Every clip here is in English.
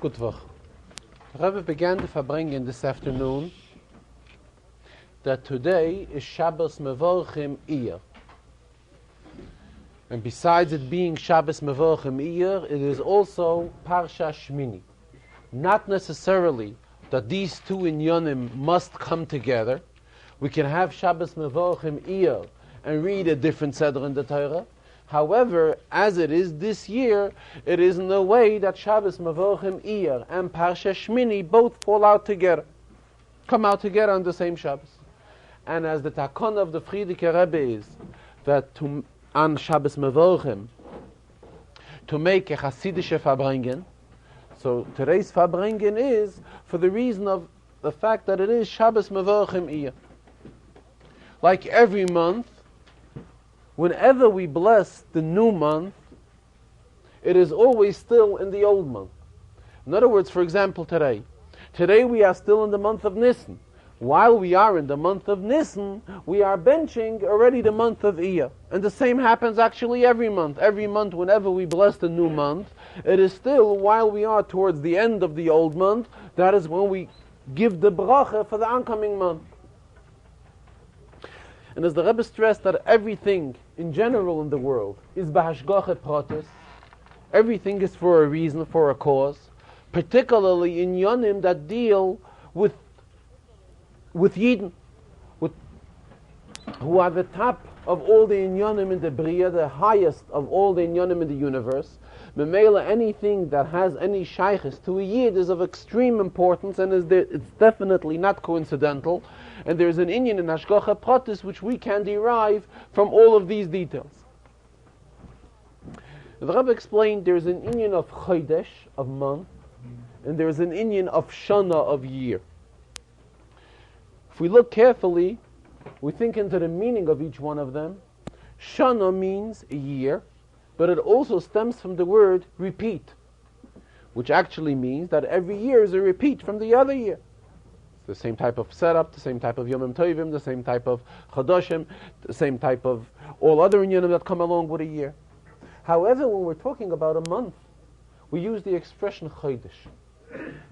Good Woche. Rebbe began the Farbrengen this afternoon that today is Shabbos Mevorchim Iyar. And besides it being Shabbos Mevorchim Iyar, it is also Parsha Shemini. Not necessarily that these two inyonim must come together. We can have Shabbos Mevorchim Iyar and read a different Seder in the Torah. However, as it is this year, it is in a way that Shabbos Mevorchim Iyar and Parsha Shemini both fall out together, come out together on the same Shabbos. And as the takon of the Frierdiker Rebbe is that on Shabbos Mevorchim to make a Hasidische Farbrengen, so today's Farbrengen is for the reason of the fact that it is Shabbos Mevorchim Iyar. Like every month, whenever we bless the new month, it is always still in the old month. In other words, for example, today we are still in the month of Nisan. While we are in the month of Nisan, we are benching already the month of Iyar. And the same happens actually every month. Every month, whenever we bless the new month, it is still, while we are towards the end of the old month, that is when we give the bracha for the oncoming month. And as the Rebbe stressed that everything in general in the world is b'hashgacha pratis, everything is for a reason, for a cause, particularly in yonim that deal with Yidden, who are the top of all the inyonim in the Bria, the highest of all the inyonim in the universe. Memela, anything that has any shaykhis to a Yid is of extreme importance, and it's definitely not coincidental. And there's an inyan in Hashgacha Pratis which we can derive from all of these details. The Rebbe explained there's an inyan of Chodesh, of month, and there's an inyan of Shana, of year. If we look carefully, we think into the meaning of each one of them. Shana means a year, but it also stems from the word repeat, which actually means that every year is a repeat from the other year. It's the same type of setup, the same type of Yomim Tovim, the same type of Chadoshim, the same type of all other inyanim that come along with a year. However, when we're talking about a month, we use the expression Chodesh.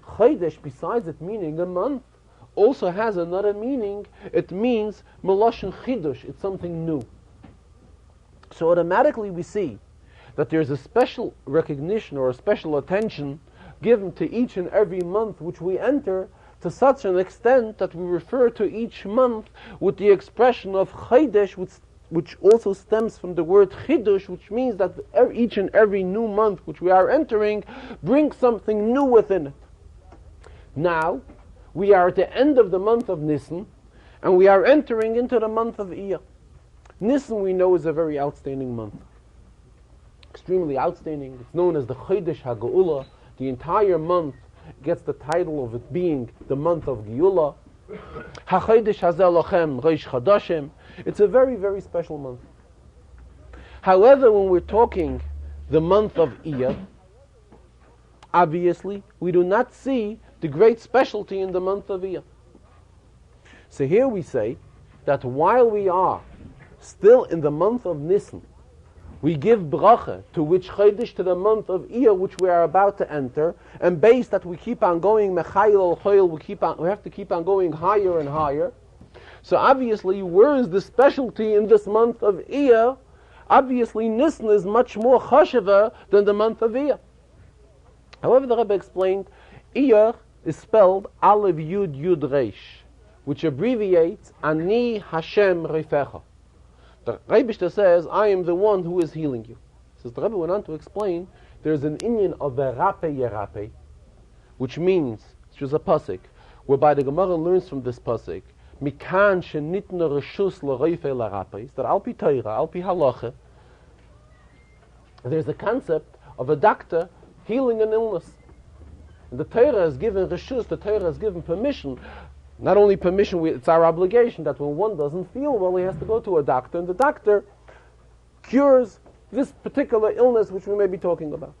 Chodesh, besides it meaning a month, also has another meaning. It means Meloshen Chidush, it's something new. So automatically we see that there's a special recognition or a special attention given to each and every month which we enter, to such an extent that we refer to each month with the expression of Chodesh, which also stems from the word Chidush, which means that each and every new month which we are entering brings something new within it. Now, we are at the end of the month of Nisan, and we are entering into the month of Iyar. Nisan, we know, is a very outstanding month. Extremely outstanding. It's known as the Chodesh HaGeula. The entire month gets the title of it being the month of Geula. HaChodesh Hazeh Lochem Rosh Chodoshim. It's a very, very special month. However, when we're talking the month of Iyar, obviously, we do not see the great specialty in the month of Iyar. So here we say that while we are still in the month of Nisan, we give bracha to which Chodesh, to the month of Iyar, which we are about to enter, and based that we keep on going mechayil al choyil, we have to keep on going higher and higher. So obviously, where is the specialty in this month of Iyar? Obviously, Nisan is much more chashiva than the month of Iyar. However, the Rebbe explained, Iyar is spelled Aleph Yud Yud Reish, which abbreviates Ani Hashem Reifecha. The Rebbe says, I am the one who is healing you. So the Rebbe went on to explain, there's an inyan of Verape Yerape, which means, which is a pasuk, whereby the Gemara learns from this pasuk, Mikan Shenitna Reshus L'Reife L'Rape, that Alpi Torah, Alpi Halacha, there's a concept of a doctor healing an illness. And the Torah has given Reshus, the Torah has given permission. Not only permission, it's our obligation that when one doesn't feel well, he has to go to a doctor, and the doctor cures this particular illness which we may be talking about.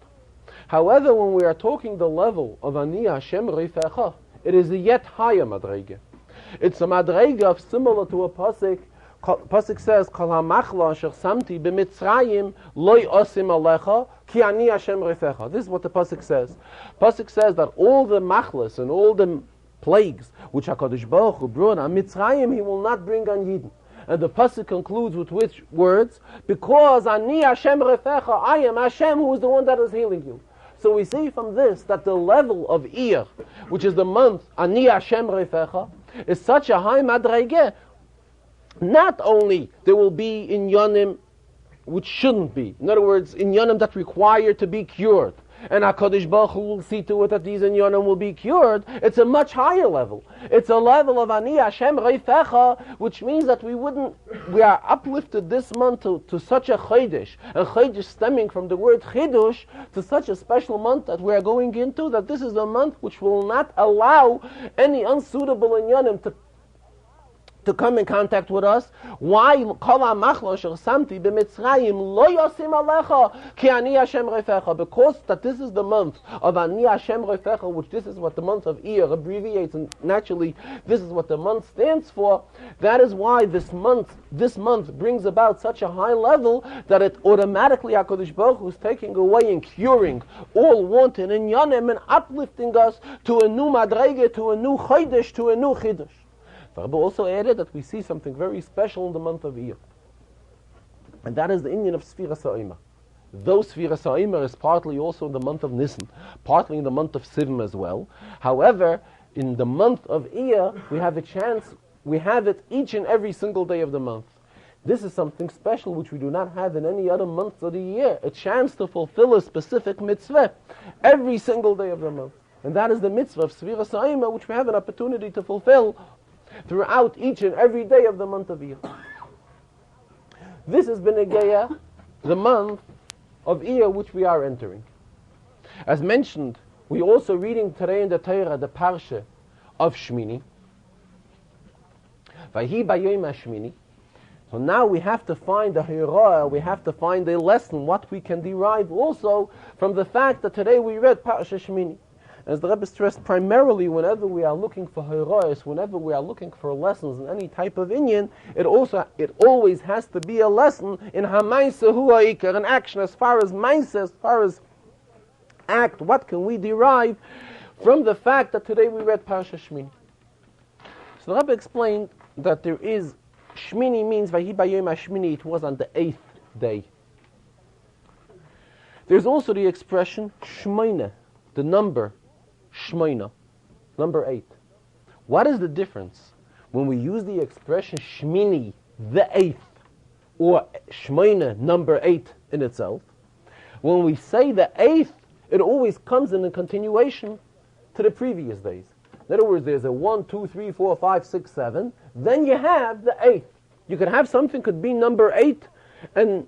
However, when we are talking the level of Ani Hashem Reifecha, it is a yet higher madrege. It's a madrege of similar to a pasuk Pasuk says, Kol hamachla asher samti b'mitzrayim loy osim alecha ki ani Hashem refecha. This is what the Pasuk says. Pasuk says that all the machlas and all the plagues which HaKadosh Baruch Hu brought on Mitzrayim, He will not bring on Yidden. And the Pasuk concludes with which words? Because ani Hashem refecha, I am Hashem who is the one that is healing you. So we see from this that the level of Iyar, which is the month ani Hashem refecha, is such a high madregeh. Not only there will be inyanim which shouldn't be, in other words, inyanim that require to be cured, and HaKadosh Baruch Hu will see to it that these inyanim will be cured. It's a much higher level. It's a level of Ani Hashem Reifecha, which means that we are uplifted this month to such a Chodesh stemming from the word Chidush, to such a special month that we are going into, that this is a month which will not allow any unsuitable inyanim to come in contact with us. Why? Because that this is the month of Ani Hashem Refecha, which this is what the month of Iyar abbreviates, and naturally this is what the month stands for. That is why this month brings about such a high level that it automatically HaKadosh Baruch Hu is taking away and curing all wanted in Yanim and uplifting us to a new Madrege, to a new Chodesh, to a new Chidush. The Rebbe also added that we see something very special in the month of Iyar, and that is the Inyan of Sfiras HaOmer. Though Sfiras HaOmer is partly also in the month of Nisan, partly in the month of Sivan as well. However, in the month of Iyar, we have a chance, we have it each and every single day of the month. This is something special which we do not have in any other month of the year, a chance to fulfill a specific mitzvah every single day of the month. And that is the mitzvah of Sfiras HaOmer, which we have an opportunity to fulfill throughout each and every day of the month of Iyar. This has been the month of Iyar which we are entering. As mentioned, we also reading today in the Torah the parsha of Shemini. Vayhi bayom hashmini. So now we have to find a hirah, we have to find a lesson, what we can derive also from the fact that today we read parsha Shemini. As the Rebbe stressed, primarily whenever we are looking for hirayos, whenever we are looking for lessons in any type of inyan, it always has to be a lesson in hamaisa hu ha'ikar, an action as far as maisa, as far as act. What can we derive from the fact that today we read Parsha Shemini? So the Rebbe explained that there is, Shemini means Vayhi bayom hashmini, it was on the 8th day. There's also the expression Shemina, the number Shemina, number 8. What is the difference when we use the expression Shemini, the 8th, or Shemina, number 8 in itself? When we say the 8th, it always comes in a continuation to the previous days. In other words, there's a 1, 2, 3, 4, 5, 6, 7. Then you have the 8th. You could have something could be number 8, and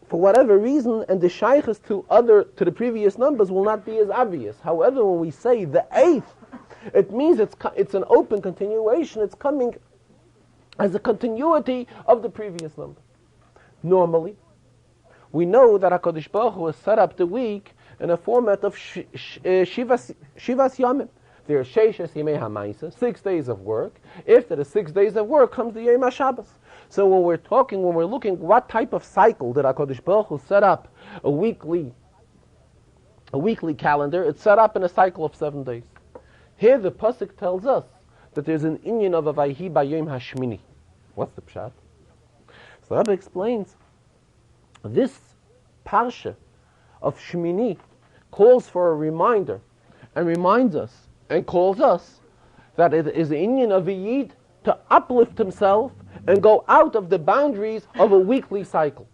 for whatever reason, and the shaykhs to the previous numbers will not be as obvious. However, when we say the 8th, it means it's an open continuation. It's coming as a continuity of the previous number. Normally, we know that HaKadosh Baruch Hu has set up the week in a format of Shivas Yamim. There are Sheishes Yimei HaMaisa, 6 days of work. After the 6 days of work comes the Yom HaShabbos. So when we're looking, what type of cycle did HaKadosh Baruch Hu set up? A weekly calendar. It's set up in a cycle of 7 days. Here the pasuk tells us that there's an inyan of a Vayhi bayom hashmini. What's the pshat? So the Rebbe explains, this parsha of Shemini calls for a reminder and reminds us and calls us that it is the inyan of a Yid to uplift himself and go out of the boundaries of a weekly cycle.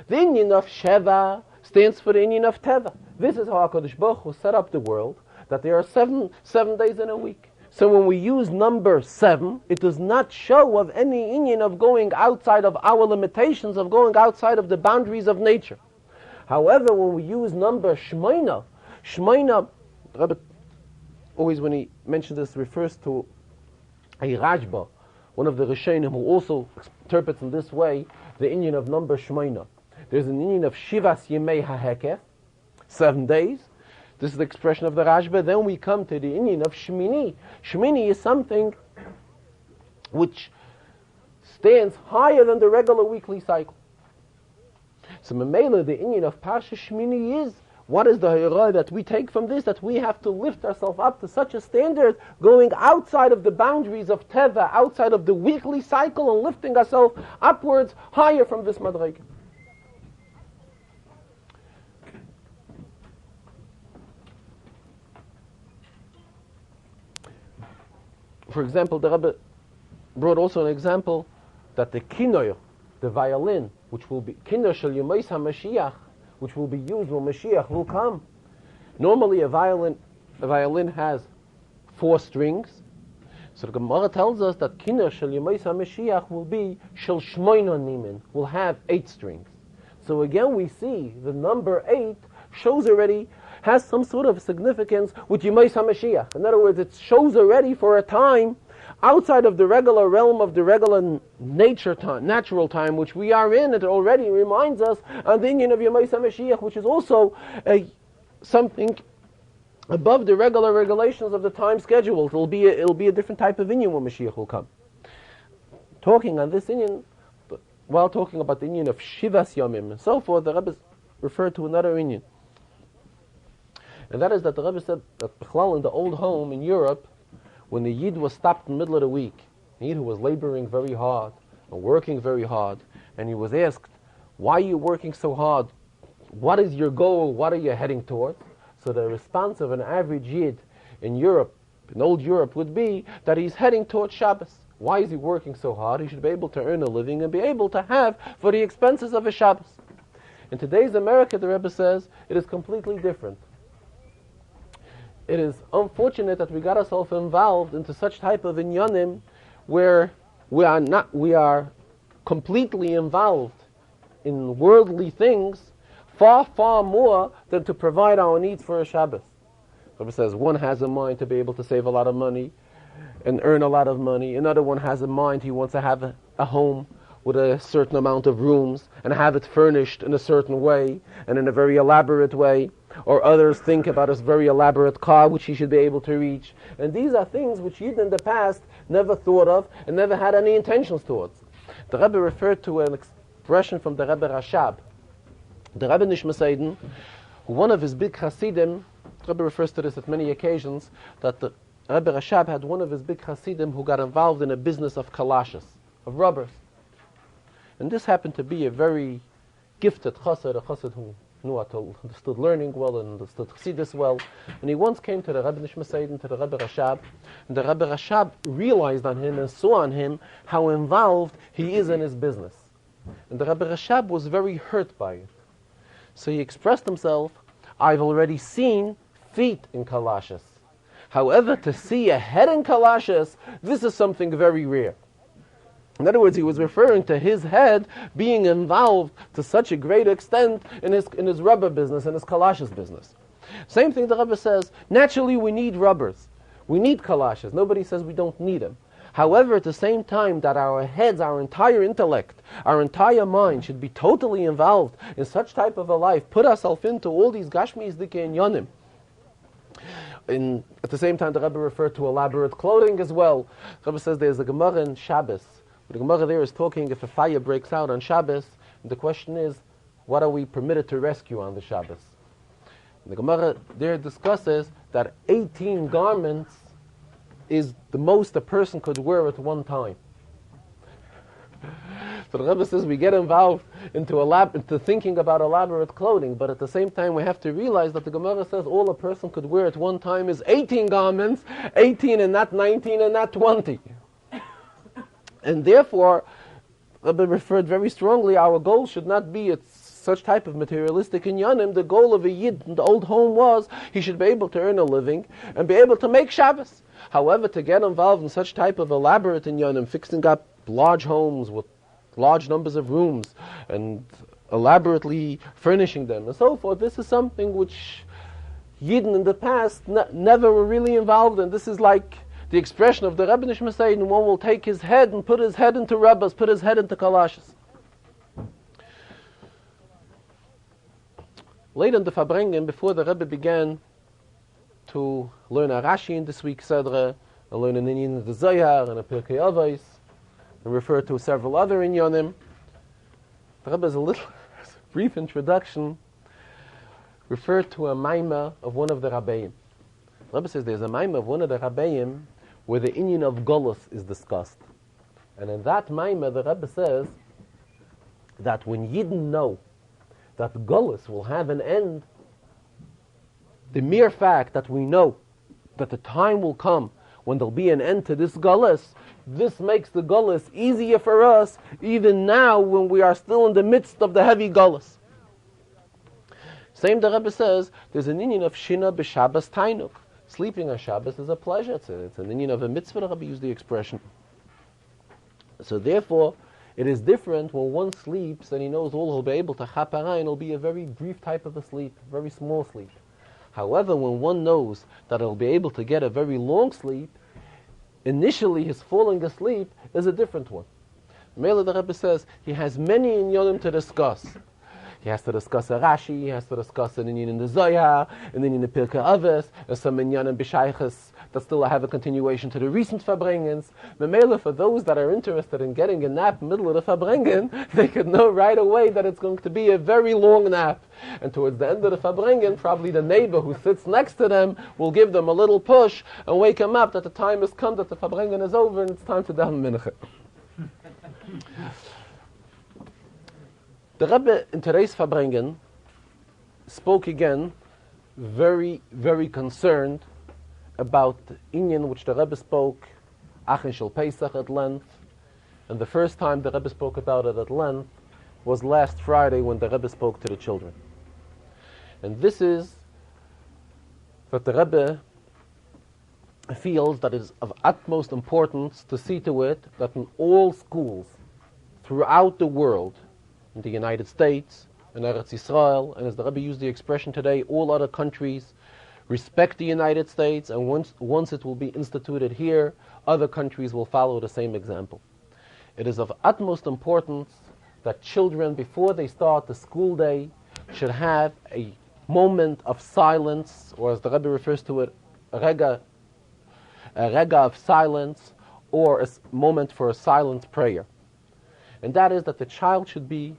The inyan of Sheva stands for the inyan of Teva. This is how HaKadosh Baruch Hu set up the world, that there are seven days in a week. So when we use number 7, it does not show of any inyan of going outside of our limitations, of going outside of the boundaries of nature. However, when we use number Shemina, Rebbe always when he mentions this refers to a Rajba, one of the Rishonim who also interprets in this way the inyan of number Shemina. There's an inyan of Shivas Yemei HaHekef, 7 days. This is the expression of the Rashba. Then we come to the inyan of Shemini. Shemini is something which stands higher than the regular weekly cycle. So Memela, the inyan of Parsha Shemini is, what is the ha'irah that we take from this? That we have to lift ourselves up to such a standard, going outside of the boundaries of Teva, outside of the weekly cycle, and lifting ourselves upwards, higher from this madrega. For example, the Rebbe brought also an example that the kinoy, the violin, which will be kinoy shel Yomos HaMashiach, which will be used when Mashiach will come. Normally a violin has 4 strings. So the Gemara tells us that kinoy shel Yomos HaMashiach will be shel shmoina nimin, will have 8 strings. So again we see the number 8 shows already, has some sort of significance with Yomos HaMashiach. In other words, it shows already for a time outside of the regular realm of the regular natural time which we are in. It already reminds us of the inyan of Yomos HaMashiach, which is also something above the regular regulations of the time schedule. It'll be a different type of inyan when Mashiach will come. Talking on this inyan, while talking about the inyan of Shivas Yomim and so forth, the Rebbe referred to another inyan. And that is that the Rebbe said that Bechlal, in the old home in Europe, when the Yid was stopped in the middle of the week, the Yid who was laboring very hard and working very hard, and he was asked, why are you working so hard? What is your goal? What are you heading towards? So the response of an average Yid in Europe, in old Europe, would be that he's heading towards Shabbos. Why is he working so hard? He should be able to earn a living and be able to have for the expenses of a Shabbos. In today's America, the Rebbe says, it is completely different. It is unfortunate that we got ourselves involved into such type of inyanim where we are completely involved in worldly things far, far more than to provide our needs for a Shabbos. The Rebbe says one has a mind to be able to save a lot of money and earn a lot of money. Another one has a mind, he wants to have a home with a certain amount of rooms and have it furnished in a certain way and in a very elaborate way. Or others think about a very elaborate car which he should be able to reach. And these are things which Yid in the past never thought of and never had any intentions towards. The Rebbe referred to an expression from the Rebbe Rashab. The Rebbe Nishmaseiden, one of his big Hasidim, the Rebbe refers to this at many occasions, that the Rebbe Rashab had one of his big Hasidim who got involved in a business of kalashes, of rubbers. And this happened to be a very gifted chassid, a chassid who understood learning well and understood Chassidus well. And he once came to the Rebbe Nishmaseiden, to the Rebbe Rashab, and the Rebbe Rashab realized on him and saw on him how involved he is in his business. And the Rebbe Rashab was very hurt by it. So he expressed himself, I've already seen feet in kalashes. However, to see a head in kalashes, this is something very rare. In other words, he was referring to his head being involved to such a great extent in his rubber business, in his kalashes business. Same thing the Rebbe says, naturally we need rubbers. We need kalashes. Nobody says we don't need them. However, at the same time that our heads, our entire intellect, our entire mind should be totally involved in such type of a life, put ourselves into all these gashmi izdike and yonim. At the same time, the Rebbe referred to elaborate clothing as well. The Rebbe says there's a Gemara in Shabbos. The Gemara there is talking if a fire breaks out on Shabbos, the question is, what are we permitted to rescue on the Shabbos? And the Gemara there discusses that 18 garments is the most a person could wear at one time. So the Rebbe says we get involved into thinking about elaborate clothing, but at the same time we have to realize that the Gemara says all a person could wear at one time is 18 garments, 18 and not 19 and not 20. And therefore, Rebbe referred very strongly, our goal should not be at such type of materialistic inyanim. The goal of a Yid in the old home was he should be able to earn a living and be able to make Shabbos. However, to get involved in such type of elaborate inyanim, fixing up large homes with large numbers of rooms and elaborately furnishing them and so forth, this is something which Yidden in the past never were really involved in. This is like the expression of the Rebbe Nishmaseiden, one will take his head and put his head into rubbers, put his head into kalashes. Later in the Farbrengen, before the Rebbe began to learn a Rashi in this week's Chazarah, and learn an inyan in the Zohar and a Pirkei Avos, and refer to several other inyanim. The Rebbe has a little brief introduction, referred to a maimah of one of the Rabbeim. The Rebbe says there's a maimah of one of the Rabbeim where the inyan of Golus is discussed. And in that maimah, the Rebbe says that when Yidden know that Golus will have an end, the mere fact that we know that the time will come when there'll be an end to this Golus, this makes the Golus easier for us even now when we are still in the midst of the heavy Golus. Same the Rebbe says, there's an inyan of Shina b'Shabbos Tainuk. Sleeping on Shabbos is a pleasure. It's an inyan of a mitzvah, the Rebbe used the expression. So therefore, it is different when one sleeps and he knows all he'll be able to chapara, and it'll be a very brief type of a sleep, very small sleep. However, when one knows that he'll be able to get a very long sleep, initially his falling asleep is a different one. Mele the Rebbe says he has many inyanim to discuss. He has to discuss a Rashi, he has to discuss an inyan in the Zohar, an inyan in the Pirkei Avos, and some inyan in B'Shaychus that still have a continuation to the recent Farbrengens. Memele, for those that are interested in getting a nap in the middle of the Farbrengen, they could know right away that it's going to be a very long nap. And towards the end of the Farbrengen, probably the neighbor who sits next to them will give them a little push and wake them up that the time has come, that the Farbrengen is over and it's time to daven mincha. The Rebbe in today's Farbrengen spoke again very, very concerned about the inyan which the Rebbe spoke Achin Shel Pesach at length, and the first time the Rebbe spoke about it at length was last Friday when the Rebbe spoke to the children. And this is that the Rebbe feels that it is of utmost importance to see to it that in all schools throughout the world, in the United States, in Eretz Yisrael, and as the Rebbe used the expression today, all other countries respect the United States, and once it will be instituted here, other countries will follow the same example. It is of utmost importance that children, before they start the school day, should have a moment of silence, or as the Rebbe refers to it, a rega of silence, or a moment for a silent prayer. And that is that the child should be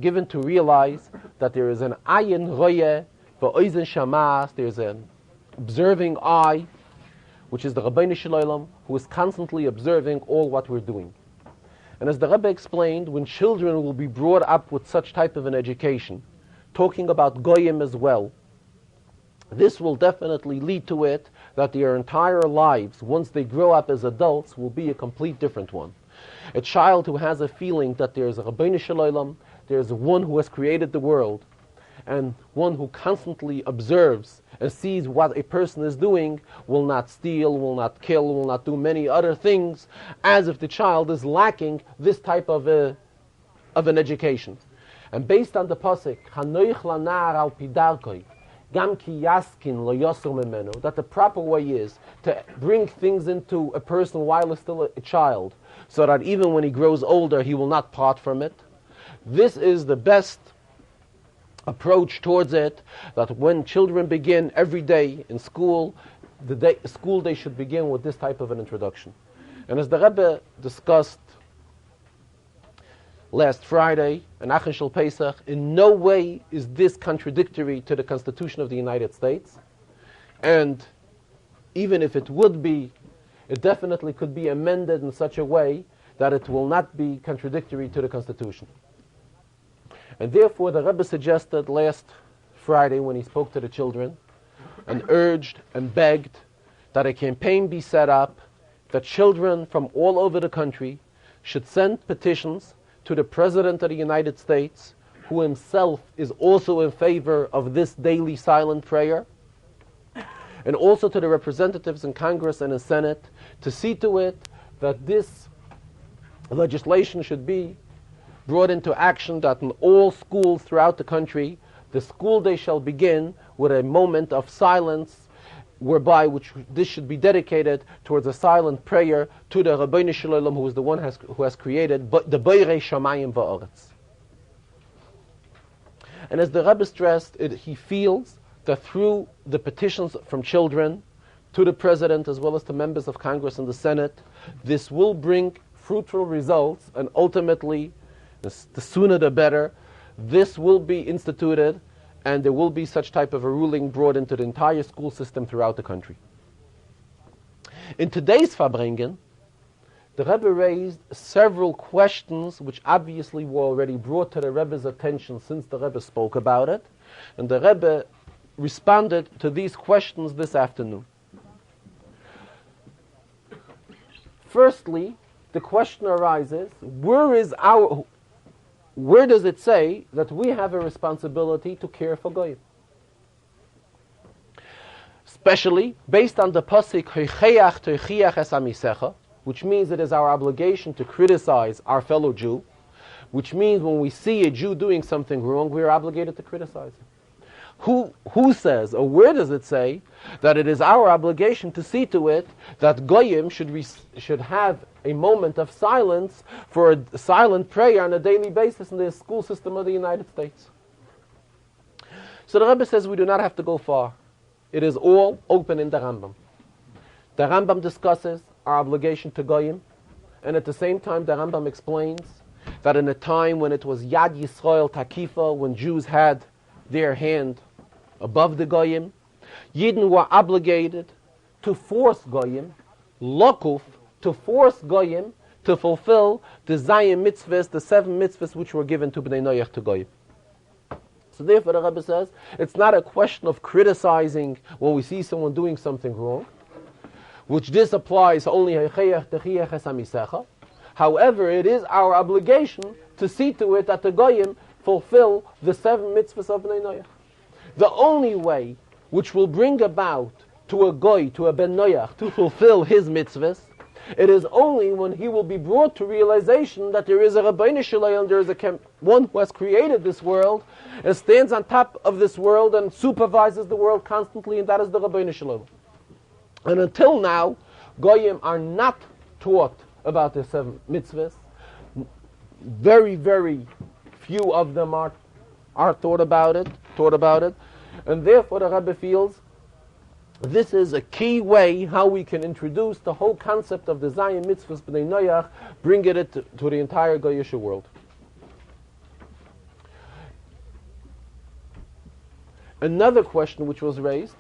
given to realize that there is an ayin royeh v'oizen shamas, there's an observing eye, which is the Rabbeinu Shalom, who is constantly observing all what we're doing. And as the Rebbe explained, when children will be brought up with such type of an education, talking about goyim as well, this will definitely lead to it that their entire lives, once they grow up as adults, will be a complete different one. A child who has a feeling that there's a Rabbeinu Shalom, there's one who has created the world, and one who constantly observes and sees what a person is doing, will not steal, will not kill, will not do many other things, as if the child is lacking this type of an education. And based on the pasuk, Hanoich lanar al pidarkoi, gam ki yaskin lo yosur memenu, that the proper way is to bring things into a person while he's still a child, so that even when he grows older, he will not part from it. This is the best approach towards it, that when children begin every day in school, school day should begin with this type of an introduction. And as the Rebbe discussed last Friday, in Achin Shel Pesach, in no way is this contradictory to the Constitution of the United States. And even if it would be, it definitely could be amended in such a way that it will not be contradictory to the Constitution. And therefore the Rebbe suggested last Friday when he spoke to the children and urged and begged that a campaign be set up, that children from all over the country should send petitions to the President of the United States, who himself is also in favor of this daily silent prayer, and also to the representatives in Congress and in Senate, to see to it that this legislation should be brought into action, that in all schools throughout the country, the school day shall begin with a moment of silence, whereby this should be dedicated towards a silent prayer to the Rabbeinu Shalom, who is the one who has created the Boirei Shamayim Va'aretz. And as the Rebbe stressed, he feels that through the petitions from children to the President as well as to members of Congress and the Senate, this will bring fruitful results, and ultimately, the sooner the better, this will be instituted, and there will be such type of a ruling brought into the entire school system throughout the country. In today's Farbrengen, the Rebbe raised several questions which obviously were already brought to the Rebbe's attention since the Rebbe spoke about it, and the Rebbe responded to these questions this afternoon. Firstly, the question arises, where does it say that we have a responsibility to care for Goyim? Especially based on the pasuk Hoicheach toichiach es amisecha, which means it is our obligation to criticize our fellow Jew, which means when we see a Jew doing something wrong, we are obligated to criticize him. Who says, or where does it say, that it is our obligation to see to it that Goyim should have a moment of silence for a silent prayer on a daily basis in the school system of the United States? So the Rebbe says we do not have to go far. It is all open in the Rambam. The Rambam discusses our obligation to Goyim, and at the same time the Rambam explains that in a time when it was Yad Yisrael Takifa, when Jews had their hand above the Goyim, Yidden were obligated to force Goyim, lokuf, to force Goyim to fulfill the Zayim mitzvahs, the 7 mitzvahs which were given to Bnei Noach to Goyim. So therefore the Rebbe says, it's not a question of criticizing when we see someone doing something wrong, which this applies only. However, it is our obligation to see to it that the Goyim fulfill the 7 mitzvahs of Bnei Noach. The only way which will bring about to a Goy, to a Ben Noach, to fulfill his mitzvahs, it is only when he will be brought to realization that there is a Rabbeinu Shalom, there is one who has created this world and stands on top of this world and supervises the world constantly, and that is the Rabbeinu Shalom. And until now, Goyim are not taught about the 7 mitzvahs. Very, very few of them are taught about it, and therefore the Rebbe feels this is a key way how we can introduce the whole concept of the Zayim mitzvahs b'nei Noach, bring it to the entire Goyish world. Another question which was raised,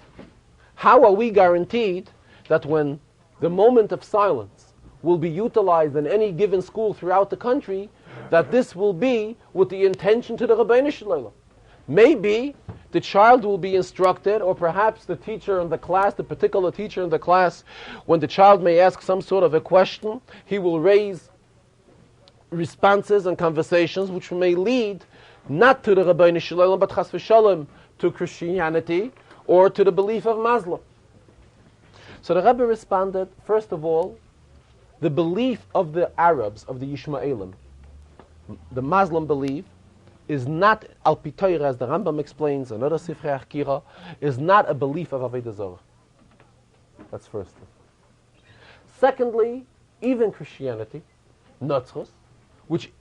how are we guaranteed that when the moment of silence will be utilized in any given school throughout the country, that this will be with the intention to the Rabbeinu Shalom? Maybe the child will be instructed, or perhaps the teacher in the class, the particular teacher in the class, when the child may ask some sort of a question, he will raise responses and conversations which may lead not to the Rabbeinu Shalom, but chas v'shalom to Christianity or to the belief of Muslim. So the Rebbe responded, first of all, the belief of the Arabs, of the Yishmaelim, the Muslim belief, is not al pitoira, as the Rambam explains, another Sifrei Achkira, is not a belief of Avodah Zarah. That's first thing. Secondly, even Christianity, Notzchus, which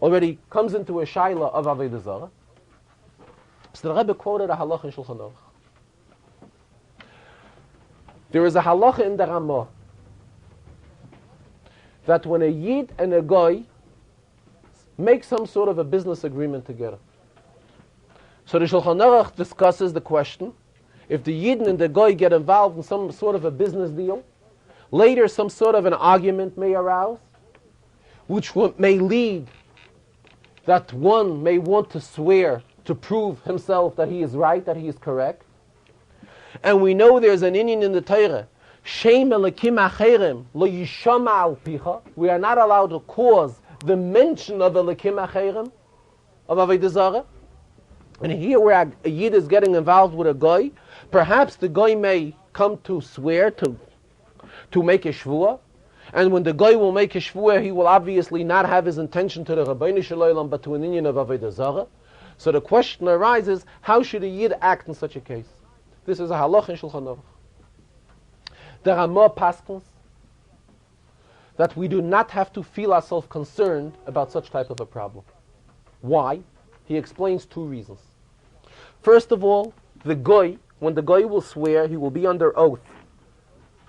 already comes into a shaila of Avodah Zarah. So the Rebbe quoted a halacha in Shulchan Aruch. There is a halacha in the Ramah that when a Yid and a Goy make some sort of a business agreement together. So the Shulchan Aruch discusses the question, if the Yidden and the Goy get involved in some sort of a business deal, later some sort of an argument may arouse, which may lead that one may want to swear to prove himself that he is right, that he is correct. And we know there's an inyan in the Torah, Shem Elokim Acherem Lo Yishama Al Picha. We are not allowed to cause the mention of Elokim Acherem, of Avodah Zarah. And here where a Yid is getting involved with a Goy, perhaps the Goy may come to swear, to make a shvuah, and when the Goy will make a shvuah, he will obviously not have his intention to the Rabbeinu Shalom, but to an inyan of Avodah Zarah. So the question arises, how should a Yid act in such a case? This is a halach in Shulchan Aruch. There are more paskins that we do not have to feel ourselves concerned about such type of a problem. Why? He explains 2 reasons. First of all, the Goy, when the Goy will swear, he will be under oath,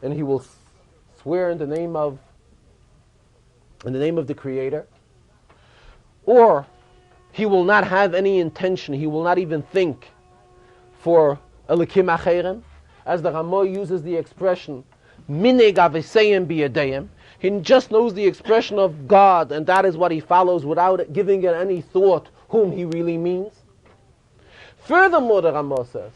and he will swear in the name of in the name of the Creator, or he will not have any intention, he will not even think for Elikim Acherim, as the Ramah uses the expression, Mineg Aveseyim Biyadeyim. He just knows the expression of God, and that is what he follows without giving it any thought whom he really means. Furthermore, the Ramah says,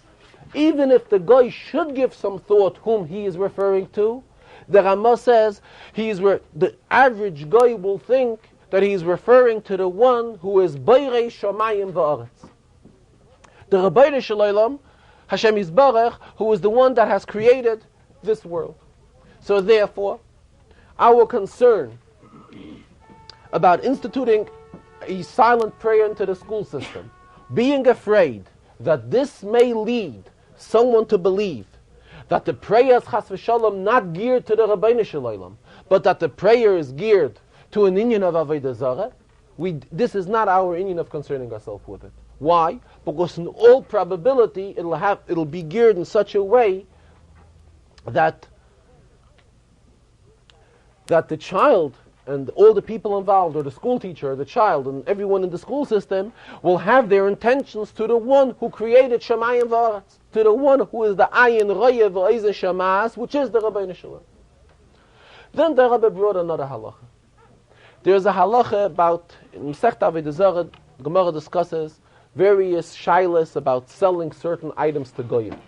even if the guy should give some thought whom he is referring to, the Ramah says the average guy will think that he is referring to the one who is Beirei Shamayim V'aretz. The Rabbeinu Shalom, Hashem Yisbarach, who is the one that has created this world. So therefore, our concern about instituting a silent prayer into the school system, being afraid that this may lead someone to believe that the prayer is chas v'shalom not geared to the Rabbeinu Shalom, but that the prayer is geared to an inyan of Avodah Zarah, this is not our inyan of concerning ourselves with it. Why? Because in all probability it'll be geared in such a way that the child and all the people involved, or the school teacher, the child, and everyone in the school system will have their intentions to the one who created Shamayim V'aretz, to the one who is the Ayin Roya V'Oizen Shamas, which is the Rabbeinu Shalom. Then the Rebbe brought another halacha. There's a halacha about, in Masechta Avodah Zarah, the Gemara discusses various shilas about selling certain items to goyim.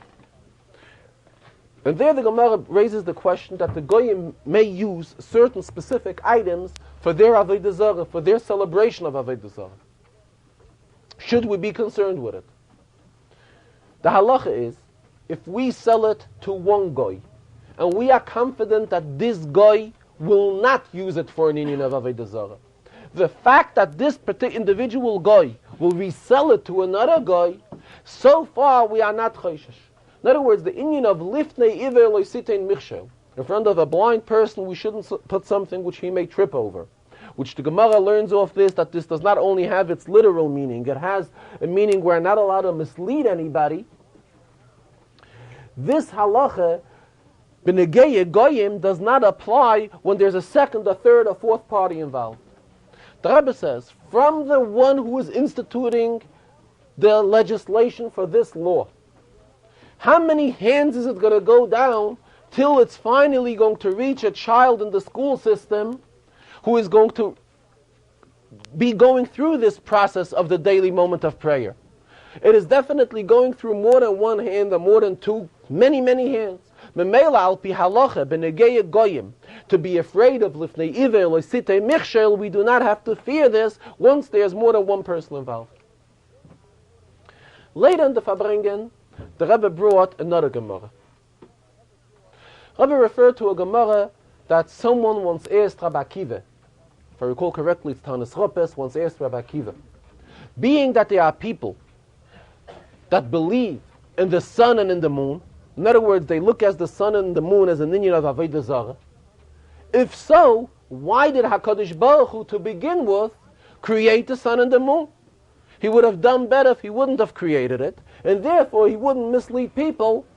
And there the Gemara raises the question that the goyim may use certain specific items for their Avodah Zarah, for their celebration of Avodah Zarah. Should we be concerned with it? The halacha is, if we sell it to one goy, and we are confident that this goy will not use it for an inyan of Avodah Zarah, the fact that this particular individual goy will resell it to another goy, so far we are not choishesh. In other words, the inyan of lifnei iver lo sitein michshel, in front of a blind person we shouldn't put something which he may trip over, which the Gemara learns off this, that this does not only have its literal meaning, it has a meaning where we're not allowed to mislead anybody. This halacha, b'negei goyim, does not apply when there's a second, a third, a fourth party involved. The Rebbe says, from the one who is instituting the legislation for this law, how many hands is it going to go down till it's finally going to reach a child in the school system who is going to be going through this process of the daily moment of prayer? It is definitely going through more than one hand or more than two, many, many hands. Memela al pi halacha b'negei goyim, to be afraid of lifnei iver lo sitei michshel, we do not have to fear this once there's more than one person involved. Later in the Farbrengen, the Rebbe brought another Gemara. Rebbe referred to a Gemara that someone once asked Rabbi Akiva. If I recall correctly, it's Tanis Ropes once asked Rabbi Akiva. Being that there are people that believe in the sun and in the moon, in other words, they look at the sun and the moon as an inyan of Avodah Zarah, if so, why did HaKadosh Baruch Hu, to begin with, create the sun and the moon? He would have done better if he wouldn't have created it, and therefore he wouldn't mislead people.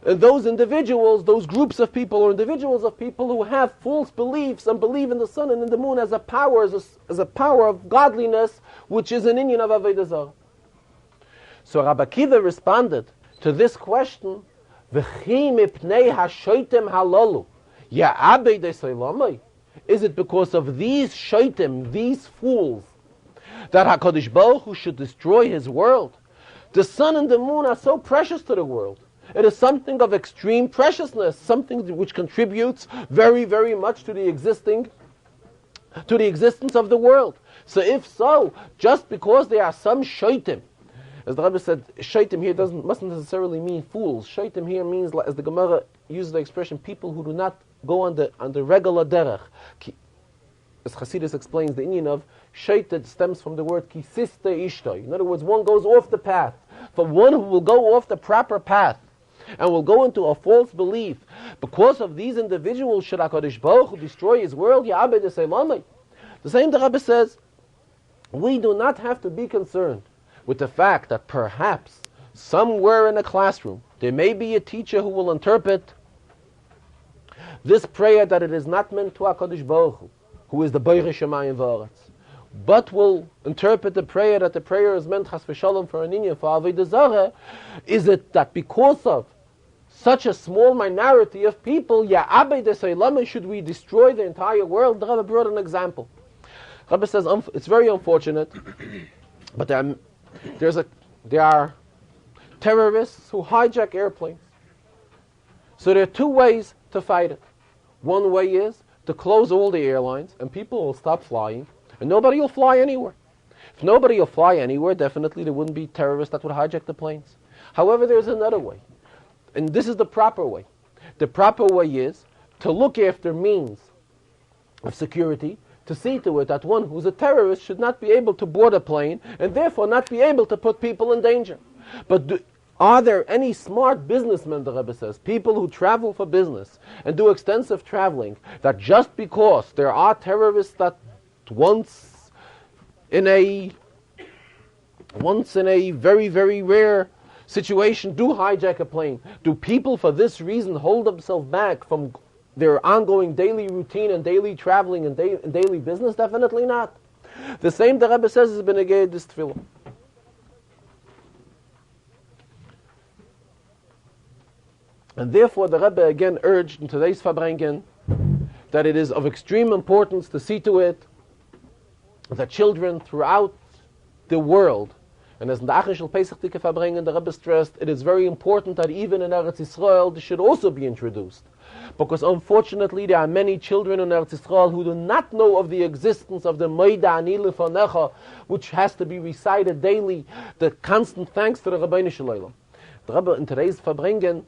And those individuals, those groups of people or individuals of people who have false beliefs and believe in the sun and in the moon as a power, as a power of godliness, which is an inyan of Avodah Zarah. So Rabbi Akiva responded to this question, V'chi mipnei hashoitem halalu, ya'abei de'seilamai. Is it because of these shoitem, these fools, that HaKadosh Baruch Hu should destroy his world? The sun and the moon are so precious to the world. It is something of extreme preciousness, something which contributes very, very much to the existence of the world. So if so, just because there are some shoitim, as the Rebbe said, shaitim here mustn't necessarily mean fools. Shaitim here means, as the Gemara uses the expression, people who do not go on the regular derech. As Chassidus explains, the inyan of shaitim stems from the word kisiste ishtoi. In other words, one goes off the path. For one who will go off the proper path and will go into a false belief, because of these individuals, should HaKadosh Baruch Hu destroy his world? Ya'abed eseilamai. The same the Rebbe says, we do not have to be concerned with the fact that perhaps somewhere in a classroom there may be a teacher who will interpret this prayer that it is not meant to HaKadosh Baruch Hu, who is the Boirei Shemayim V'Aretz, but will interpret the prayer that the prayer is meant Chas v'Shalom for an inyan, for Avodah Zarah, is it that because of such a small minority of people, should we destroy the entire world? The Rebbe brought an example. The Rebbe says it's very unfortunate, but there are terrorists who hijack airplanes. So there are two ways to fight it. One way is to close all the airlines, and people will stop flying, and nobody will fly anywhere. If nobody will fly anywhere, definitely there wouldn't be terrorists that would hijack the planes. However, there's another way. And this is the proper way. The proper way is to look after means of security, to see to it that one who's a terrorist should not be able to board a plane and therefore not be able to put people in danger. But are there any smart businessmen, the Rebbe says, people who travel for business and do extensive traveling, that just because there are terrorists that once in a very, very rare situation do hijack a plane, do people for this reason hold themselves back from their ongoing daily routine and daily traveling and daily business? Definitely not. The same the Rebbe says has been against this tefillah. And therefore the Rebbe again urged in today's Farbrengen that it is of extreme importance to see to it that children throughout the world, and as in the Achishel Pesach Tike Farbrengen, the Rebbe stressed, it is very important that even in Eretz Yisrael this should also be introduced. Because unfortunately there are many children in Eretz Yisrael who do not know of the existence of the Moida Ani Lefanecha, which has to be recited daily, the constant thanks to the Rabbeinu Shalom. The Rebbe in today's Farbrengen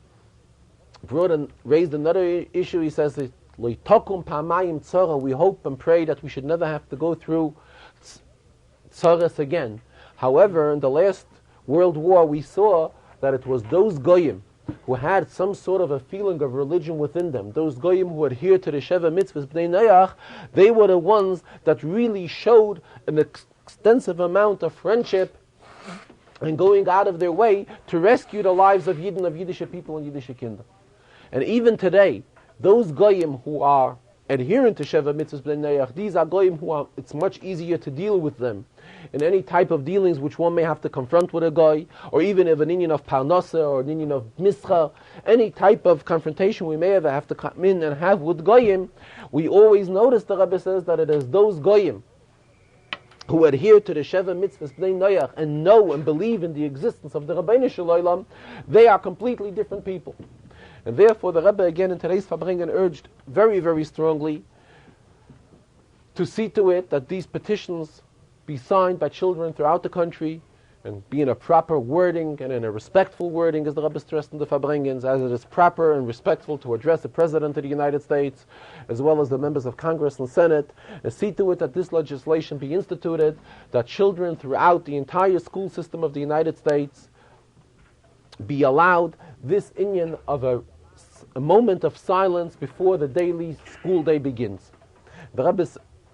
raised another issue. He says, we hope and pray that we should never have to go through tzaras again. However, in the last World War, we saw that it was those goyim who had some sort of a feeling of religion within them, those goyim who adhered to the Sheva Mitzvahs B'nai Noach, they were the ones that really showed an extensive amount of friendship and going out of their way to rescue the lives of Yidden, of Yiddish people and Yiddish kinder. And even today, those goyim who are adherent to Sheva Mitzvahs B'nai Noach, these are goyim who are, it's much easier to deal with them in any type of dealings which one may have to confront with a guy, or even if an inyan of parnasa or an inyan of mischa, any type of confrontation we may ever have to come in and have with goyim, we always notice, the Rebbe says, that it is those goyim who adhere to the Sheva Mitzvahs B'nai Noach and know and believe in the existence of the Rabbeinu Shalom, they are completely different people. And therefore the Rebbe again in today's Farbrengen urged very, very strongly to see to it that these petitions be signed by children throughout the country and be in a proper wording and in a respectful wording, as the Rebbe stressed in the Farbrengens, as it is proper and respectful to address the President of the United States as well as the members of Congress and Senate, and see to it that this legislation be instituted, that children throughout the entire school system of the United States be allowed this inyan of a moment of silence before the daily school day begins. The Rebbe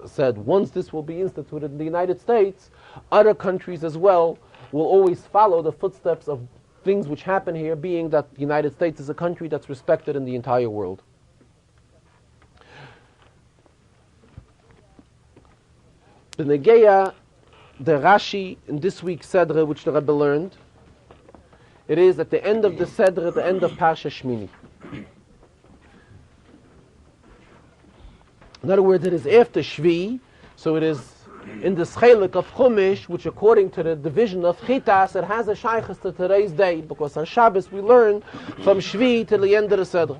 said once this will be instituted in the United States, other countries as well will always follow the footsteps of things which happen here, being that the United States is a country that's respected in the entire world. The Negeya, the Rashi in this week's Sedra, which the Rebbe learned, it is at the end of the Sedra, at the end of Parsha Shemini. In other words, it is after Shvi, so it is in the Chelik of Chumash, which according to the division of Chitas, it has a shaykhs to today's day, because on Shabbos we learn from Shvi till the end of the Sedra.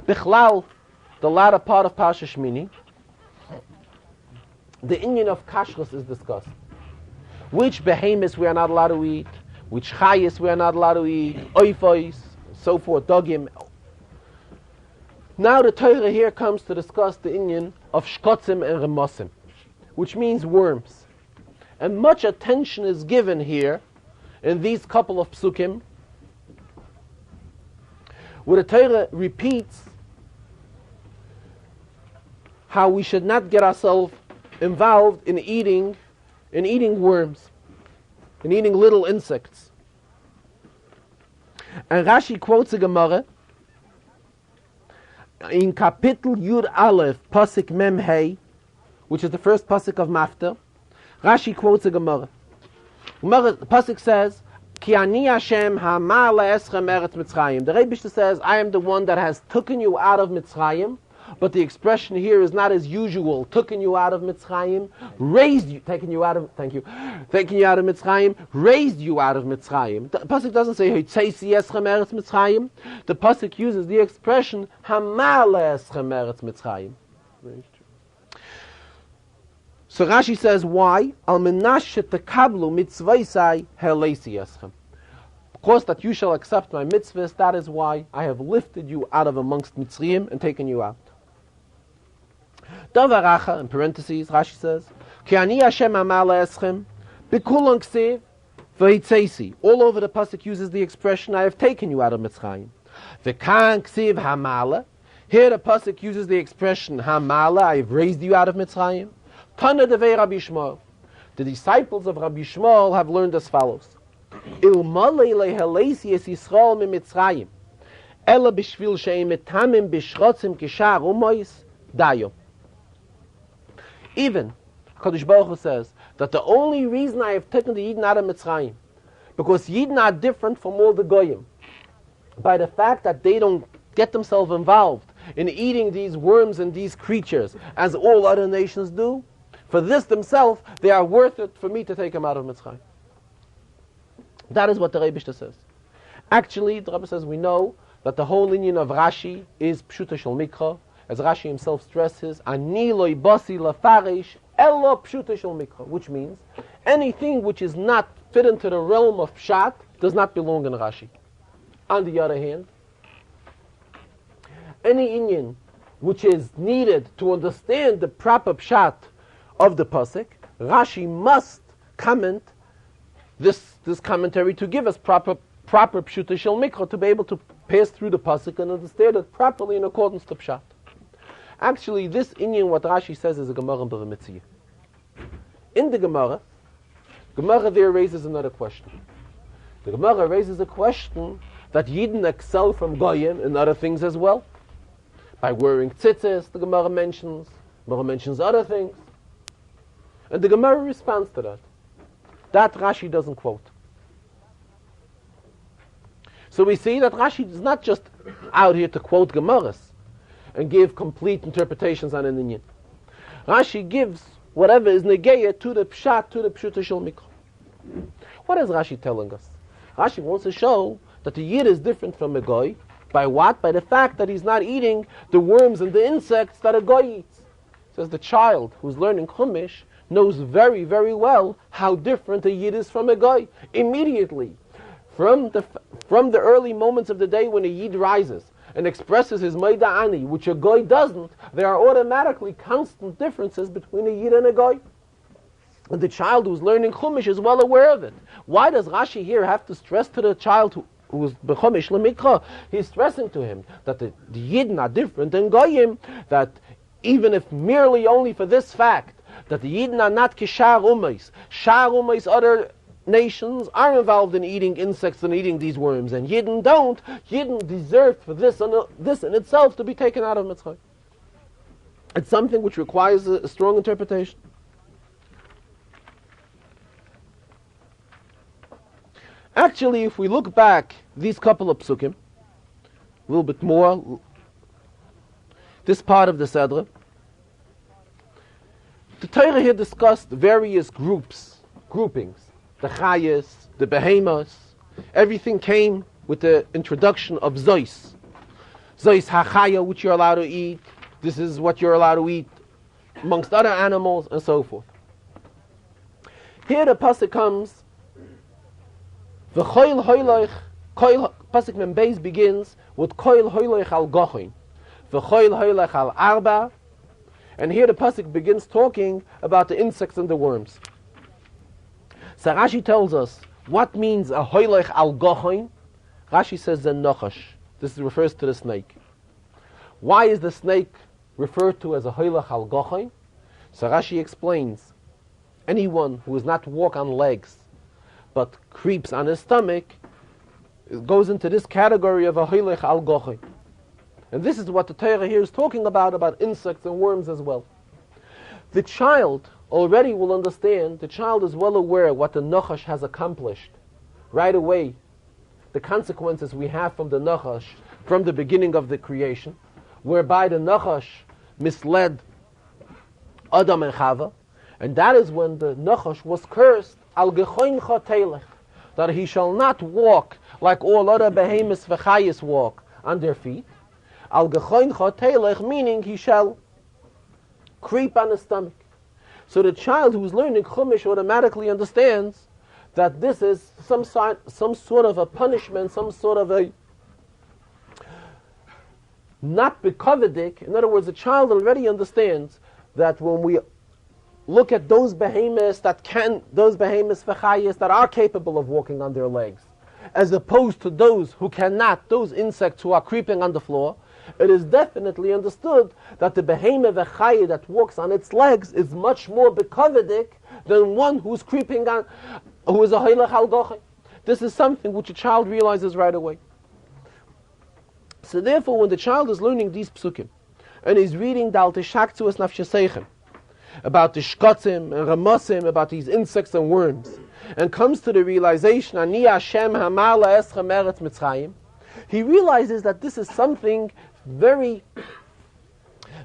Bichlal, the latter part of Parsha Shemini, the inyan of kashrus is discussed. Which behemoths we are not allowed to eat, which chayis we are not allowed to eat, oifos, so forth, dogim. Now the Torah here comes to discuss the inyan of shkotzim and remosim, which means worms. And much attention is given here in these couple of psukim, where the Torah repeats how we should not get ourselves involved in eating worms, in eating little insects. And Rashi quotes a Gemara, in Kapitel Yud Aleph, Pasuk Mem Hey, which is the first Pasuk of Mafta, Rashi quotes a Gemara. The Pasuk says, Ki ani Hashem ha'ma'ala eschem eretz Mitzrayim. The Rebbe says, I am the one that has taken you out of Mitzrayim, but the expression here is not as usual. Taken you out of Mitzrayim, raised you, taken you out of Mitzrayim, raised you out of Mitzrayim. The Pasuk doesn't say, Hitzeisi eschem eretz Mitzrayim. The Pasuk uses the expression, ha'ma'ala eschem eretz Mitzrayim. So Rashi says, why? Al menash shetekablu mitzvaysai heleisi eschem. Because that you shall accept my mitzvahs, that is why I have lifted you out of amongst Mitzrayim and taken you out. Davaracha, in parentheses, Rashi says, Ki ani Hashem amala eschem, b'kulon ksiv, v'hitzeisi. All over the pasuk uses the expression, I have taken you out of Mitzrayim. V'kan ksiv hamala. Here the pasuk uses the expression, hamala, I have raised you out of Mitzrayim. Tana devei Rabbi Shmuel. The disciples of Rabbi Shmuel have learned as follows. Ilmalei leheleisi es Yisrael mi Mitzrayim. Ela b'shvil she'im etamim b'shrotzim kishar umois dayo. Even Kadosh Baruch Hu says that the only reason I have taken the Yidden out of Mitzrayim, because Yidden are different from all the Goyim, by the fact that they don't get themselves involved in eating these worms and these creatures as all other nations do. For this themselves, they are worth it for me to take them out of Mitzrayim. That is what the Rebbe says. Actually, the Rebbe says we know that the whole union of Rashi is Pshuta Shel Mikra, as Rashi himself stresses, Ani lo basi lafarish elo Pshuta Shel Mikra, which means anything which is not fit into the realm of Pshat does not belong in Rashi. On the other hand, any union which is needed to understand the proper Pshat of the pasuk, Rashi must comment this commentary to give us proper Pshuta Shel Mikra, to be able to pass through the pasuk and understand it properly in accordance to Pshat. Actually, this inyan, what Rashi says, is a Gemara in Bava Metzia. In the Gemara there raises another question. The Gemara raises a question that Yidden excel from Goyim in other things as well. By wearing tzitzis, the Gemara mentions other things. And the Gemara responds to that. That Rashi doesn't quote. So we see that Rashi is not just out here to quote Gemaras and give complete interpretations on an inyan. Rashi gives whatever is negeya to the pshat, to the pshuta shel mikra. What is Rashi telling us? Rashi wants to show that the Yid is different from a goy. By what? By the fact that he's not eating the worms and the insects that a goy eats. Says the child who's learning Chumash knows very, very well how different a Yid is from a goy. Immediately, from the early moments of the day when a Yid rises and expresses his Maida Ani, which a goy doesn't, there are automatically constant differences between a Yid and a goy. And the child who's learning Chumash is well aware of it. Why does Rashi here have to stress to the child who's B'Chumash L'Mikra? He's stressing to him that the Yidden are different than goyim, that even if merely only for this fact, that the Yidden are not kishar umais. Shar umais, other nations, are involved in eating insects and eating these worms, and Yidden don't. Yidden deserve for this in itself to be taken out of Mitzrayim. It's something which requires a strong interpretation. Actually, if we look back these couple of psukim, a little bit more, this part of the Sedra, the Torah here discussed various groupings, the chayas, the behemoths. Everything came with the introduction of zois. Zois hachaya, which you're allowed to eat. This is what you're allowed to eat, amongst other animals, and so forth. Here the pasuk comes, v'choil hoylech, pasuk mem beis begins with koil hoylech al gochin, v'choil hoylech al arba. And here the pasuk begins talking about the insects and the worms. So Rashi tells us what means a hoylech al gochain. Rashi says the nochash. This refers to the snake. Why is the snake referred to as a hoylech al gochain? So Rashi explains, anyone who does not walk on legs but creeps on his stomach goes into this category of a hoylech al gochain. And this is what the Torah here is talking about insects and worms as well. The child already will understand, the child is well aware what the Nachash has accomplished. Right away, the consequences we have from the Nachash, from the beginning of the creation, whereby the Nachash misled Adam and Chava, and that is when the Nachash was cursed, Al gechoincha telech, that he shall not walk like all other behemoths v'chayis walk on their feet. Al gechoincha telech, meaning he shall creep on his stomach. So the child who is learning Chumash automatically understands that this is some sort of a punishment, some sort of a not bekovedik. In other words, the child already understands that when we look at those behemoths v'chayis that are capable of walking on their legs, as opposed to those who cannot, those insects who are creeping on the floor, it is definitely understood that the behemoth v'chayis that walks on its legs is much more bekovedik than one who's creeping on, who is a hoylech al goche. This is something which a child realizes right away. So therefore, when the child is learning these psukim, and he's reading Dal Tishaktu es Nafshesechem, about the shkotzim and ramosim, about these insects and worms, and comes to the realization, Ani Hashem hamala eschem eretz Mitzrayim, he realizes that this is something very,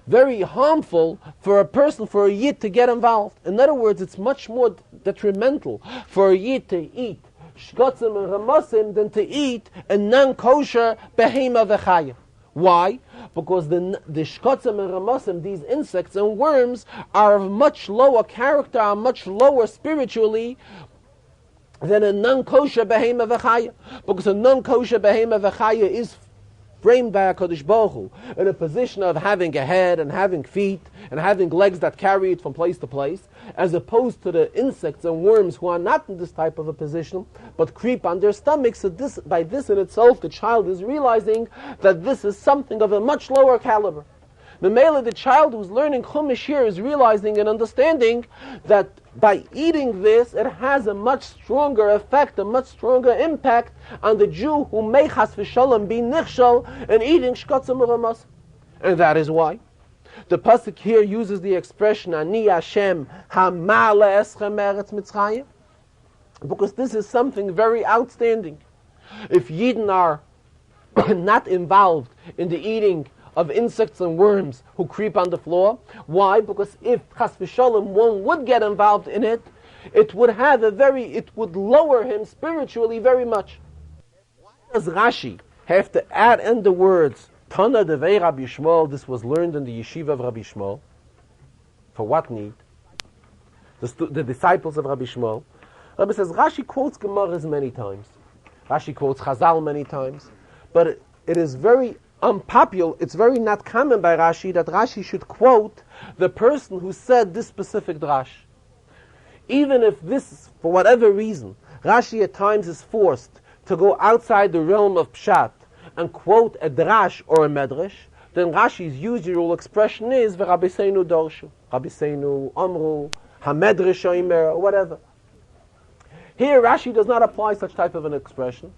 very harmful for a person, for a yid to get involved. In other words, it's much more detrimental for a yid to eat shkotzim and ramosim than to eat a non-kosher behema v'chaya. Why? Because the shkotzim and ramosim, these insects and worms, are of much lower character, are much lower spiritually than a non-kosher behema v'chaya. Because a non-kosher behema v'chaya is framed by HaKadosh Baruch Hu in a position of having a head and having feet and having legs that carry it from place to place, as opposed to the insects and worms who are not in this type of a position but creep on their stomachs. So by this in itself, the child is realizing that this is something of a much lower caliber. The child who's learning Chumash here is realizing and understanding that by eating this, it has a much stronger effect, a much stronger impact on the Jew who may chas v'shalom be nichshal in eating shkotzim uramas. And that is why the pasuk here uses the expression Ani Hashem hamala eschem eretz Mitzrayim, because this is something very outstanding. If Yidden are not involved in the eating of insects and worms who creep on the floor. Why? Because if chas v'shalom one would get involved in it, it would lower him spiritually very much. Why does Rashi have to add in the words Tana devei Rabbi Shmuel? This was learned in the yeshiva of Rabbi Shmuel. For what need? The disciples of Rabbi Shmuel. Rabbi says Rashi quotes Gemaras many times. Rashi quotes Chazal many times, but it is very unpopular, it's very not common by Rashi that Rashi should quote the person who said this specific drash. Even if this, for whatever reason, Rashi at times is forced to go outside the realm of Pshat and quote a drash or a medrash, then Rashi's usual expression is V'Rabbeinu Dorshu, Rabbeinu Amru, HaMedrash Oimer, or whatever. Here Rashi does not apply such type of an expression.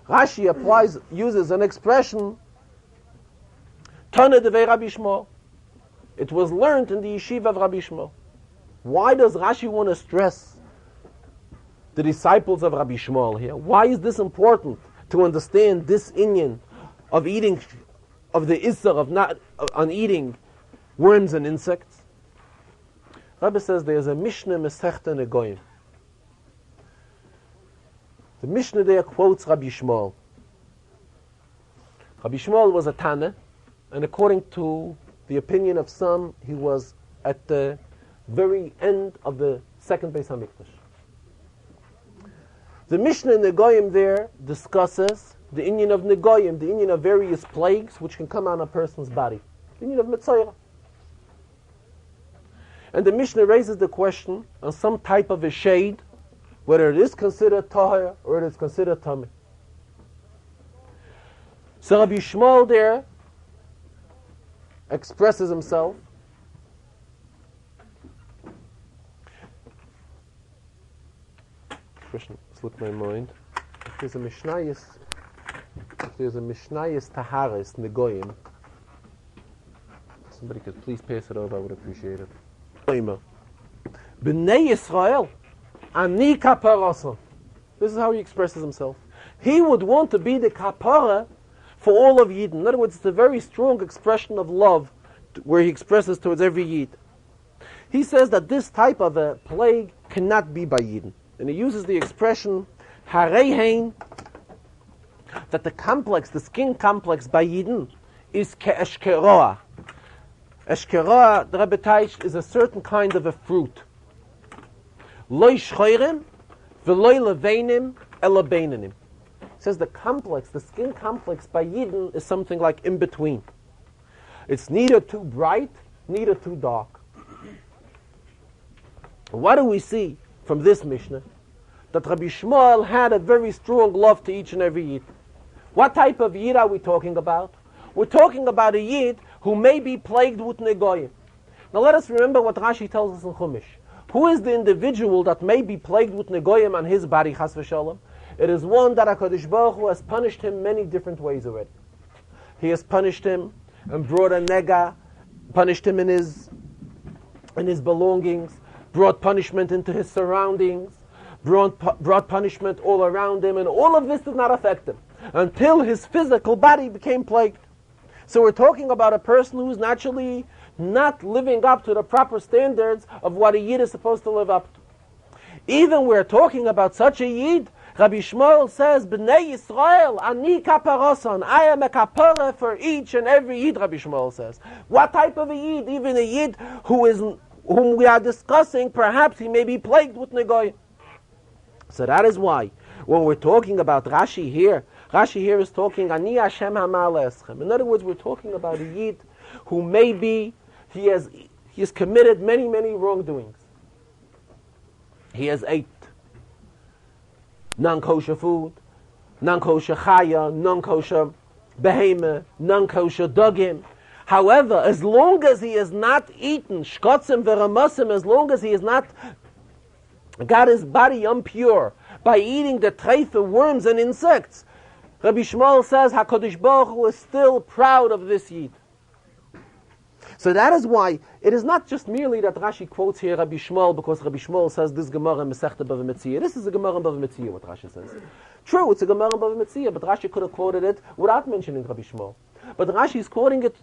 Rashi uses an expression Tana devei Rabbi Shmuel. It was learned in the yeshiva of Rabbi Shmuel. Why does Rashi want to stress the disciples of Rabbi Shmuel here? Why is this important to understand this inyan of eating, of the issur on eating worms and insects? Rabbi says there's a Mishnah Masechta Negoyim. The Mishnah there quotes Rabbi Shmuel. Rabbi Shmuel was a Tana, and according to the opinion of some, he was at the very end of the second Beis HaMikdash. The Mishnah in Negoyim there discusses the inyan of Negoyim, the inyan of various plagues which can come on a person's body. The inyan of Mitzayra. And the Mishnah raises the question on some type of a shade, whether it is considered Tahir or it is considered Tameh. So Rabbi Shmuel there expresses himself. Question slipped my mind. If there's a Mishnayis Taharis Negoyim, Somebody could please pass it over, I would appreciate it. B'nei Yisrael, ani kaparasa. This is how he expresses himself. He would want to be the kapara for all of Yidden. In other words, it's a very strong expression of love where he expresses towards every Yid. He says that this type of a plague cannot be by Yidden. And he uses the expression hareihein, that the complex, the skin complex by Yidden is ke'eshkeroa. Eshkeroa, the Rebbe Taish, is a certain kind of a fruit. Loi shchoirim v'loi leveinim elabeinim. It says the complex, the skin complex by Yidden is something like in between. It's neither too bright, neither too dark. What do we see from this Mishnah? That Rabbi Shmuel had a very strong love to each and every Yid. What type of Yid are we talking about? We're talking about a Yid who may be plagued with Negoyim. Now let us remember what Rashi tells us in Chumash. Who is the individual that may be plagued with Negoyim on his body, Chas v'Shalom? It is one that HaKadosh Baruch Hu has punished him many different ways already. He has punished him and brought a nega, punished him in his belongings, brought punishment into his surroundings, brought punishment all around him, and all of this did not affect him until his physical body became plagued. So we're talking about a person who's naturally not living up to the proper standards of what a Yid is supposed to live up to. Even we're talking about such a Yid, Rabbi Shmuel says, B'nei Yisrael, ani kaparoson, I am a kapara for each and every Yid, Rabbi Shmuel says. What type of a Yid? Even a Yid whom we are discussing, perhaps he may be plagued with Negoy. So that is why, when we're talking about Rashi here is talking, Ani Hashem Hamal Eschem. In other words, we're talking about a Yid who maybe he has committed many, many wrongdoings. He has ate non-kosher food, non-kosher chaya, non-kosher behemah, non-kosher dogim. However, as long as he has not eaten shkotzim v'ramasim, as long as he has not got his body impure by eating the treifa, worms and insects, Rabbi Shmuel says HaKadosh Baruch Hu is still proud of this Yid. So that is why it is not just merely that Rashi quotes here Rabbi Shmuel because Rabbi Shmuel says this Gemara in Masechta Bava Metzia. This is a Gemara in Bava Metzia, what Rashi says. True, it's a Gemara in Bava Metzia, but Rashi could have quoted it without mentioning Rabbi Shmuel. But Rashi is quoting it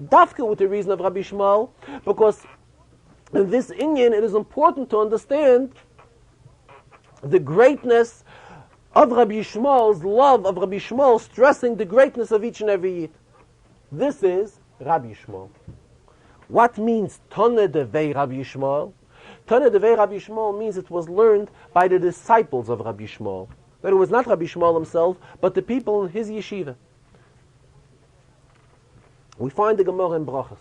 dafka with the reason of Rabbi Shmuel, because in this inyan it is important to understand the greatness of Rabbi Shmuel's love, of Rabbi Shmuel stressing the greatness of each and every Yid. This is Rabbi Shmuel. What means Toneh Devei Rabbi Shmuel? Toneh Devei Rabbi Shmuel means it was learned by the disciples of Rabbi Shmuel. That it was not Rabbi Shmuel himself, but the people in his yeshiva. We find the Gemara in Brachas.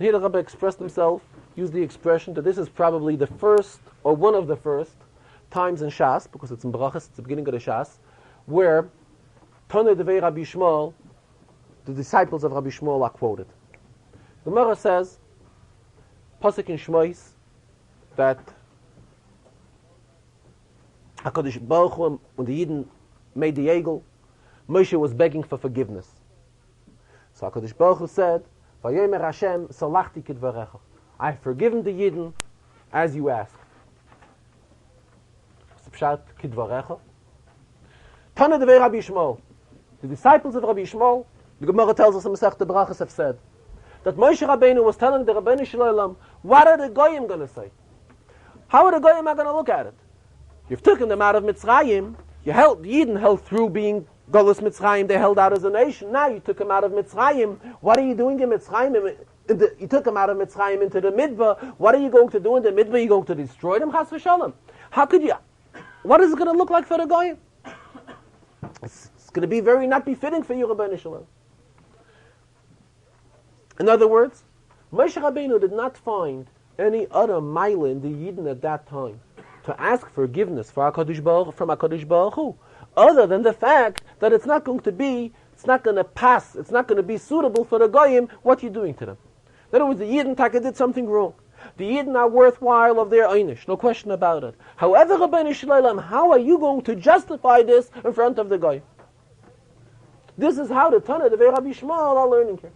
Here the Rebbe expressed himself, used the expression that this is probably the first, or one of the first, times in Shas, because it's in Brachas, it's the beginning of the Shas, where Toneh Devei Rabbi Shmuel, the disciples of Rabbi Shmuel, are quoted. The Gemara says, Pasuk in Shmois, that HaKadosh Baruch Hu, when the Yidden made the Egel, Moshe was begging for forgiveness. So HaKadosh Baruch Hu said, Vayomer Hashem, salachti kidvarecha. I have forgiven the Yidden as you asked. What's the pshat kidvarecha? Toneh Devei Rabbi Shmuel. The disciples of Rabbi Shmuel, the Gemara tells us in Masechta Brachas, have said that Moshe Rabbeinu was telling the Rabbeinu Shalom, what are the Goyim going to say? How are the Goyim going to look at it? You've taken them out of Mitzrayim. The Yidden held through being Golus Mitzrayim. They held out as a nation. Now you took them out of Mitzrayim. What are you doing in Mitzrayim? You took them out of Mitzrayim into the Midbar. What are you going to do in the Midbar? You're going to destroy them? Chas v'shalom. How could you? What is it going to look like for the Goyim? It's going to be very not befitting for you, Rabbeinu Shalom. In other words, Moshe Rabbeinu did not find any other mila in the Yidden at that time to ask forgiveness for HaKadosh Baruch, from HaKadosh Baruch Hu, other than the fact that it's not going to pass, it's not going to be suitable for the Goyim, what you're doing to them. In other words, the Yidden Taka did something wrong. The Yidden are worthwhile of their einish, no question about it. However, Rabbeinu Shalom, how are you going to justify this in front of the Goyim? This is how the Toneh Devei Rabbi Shmuel are learning here.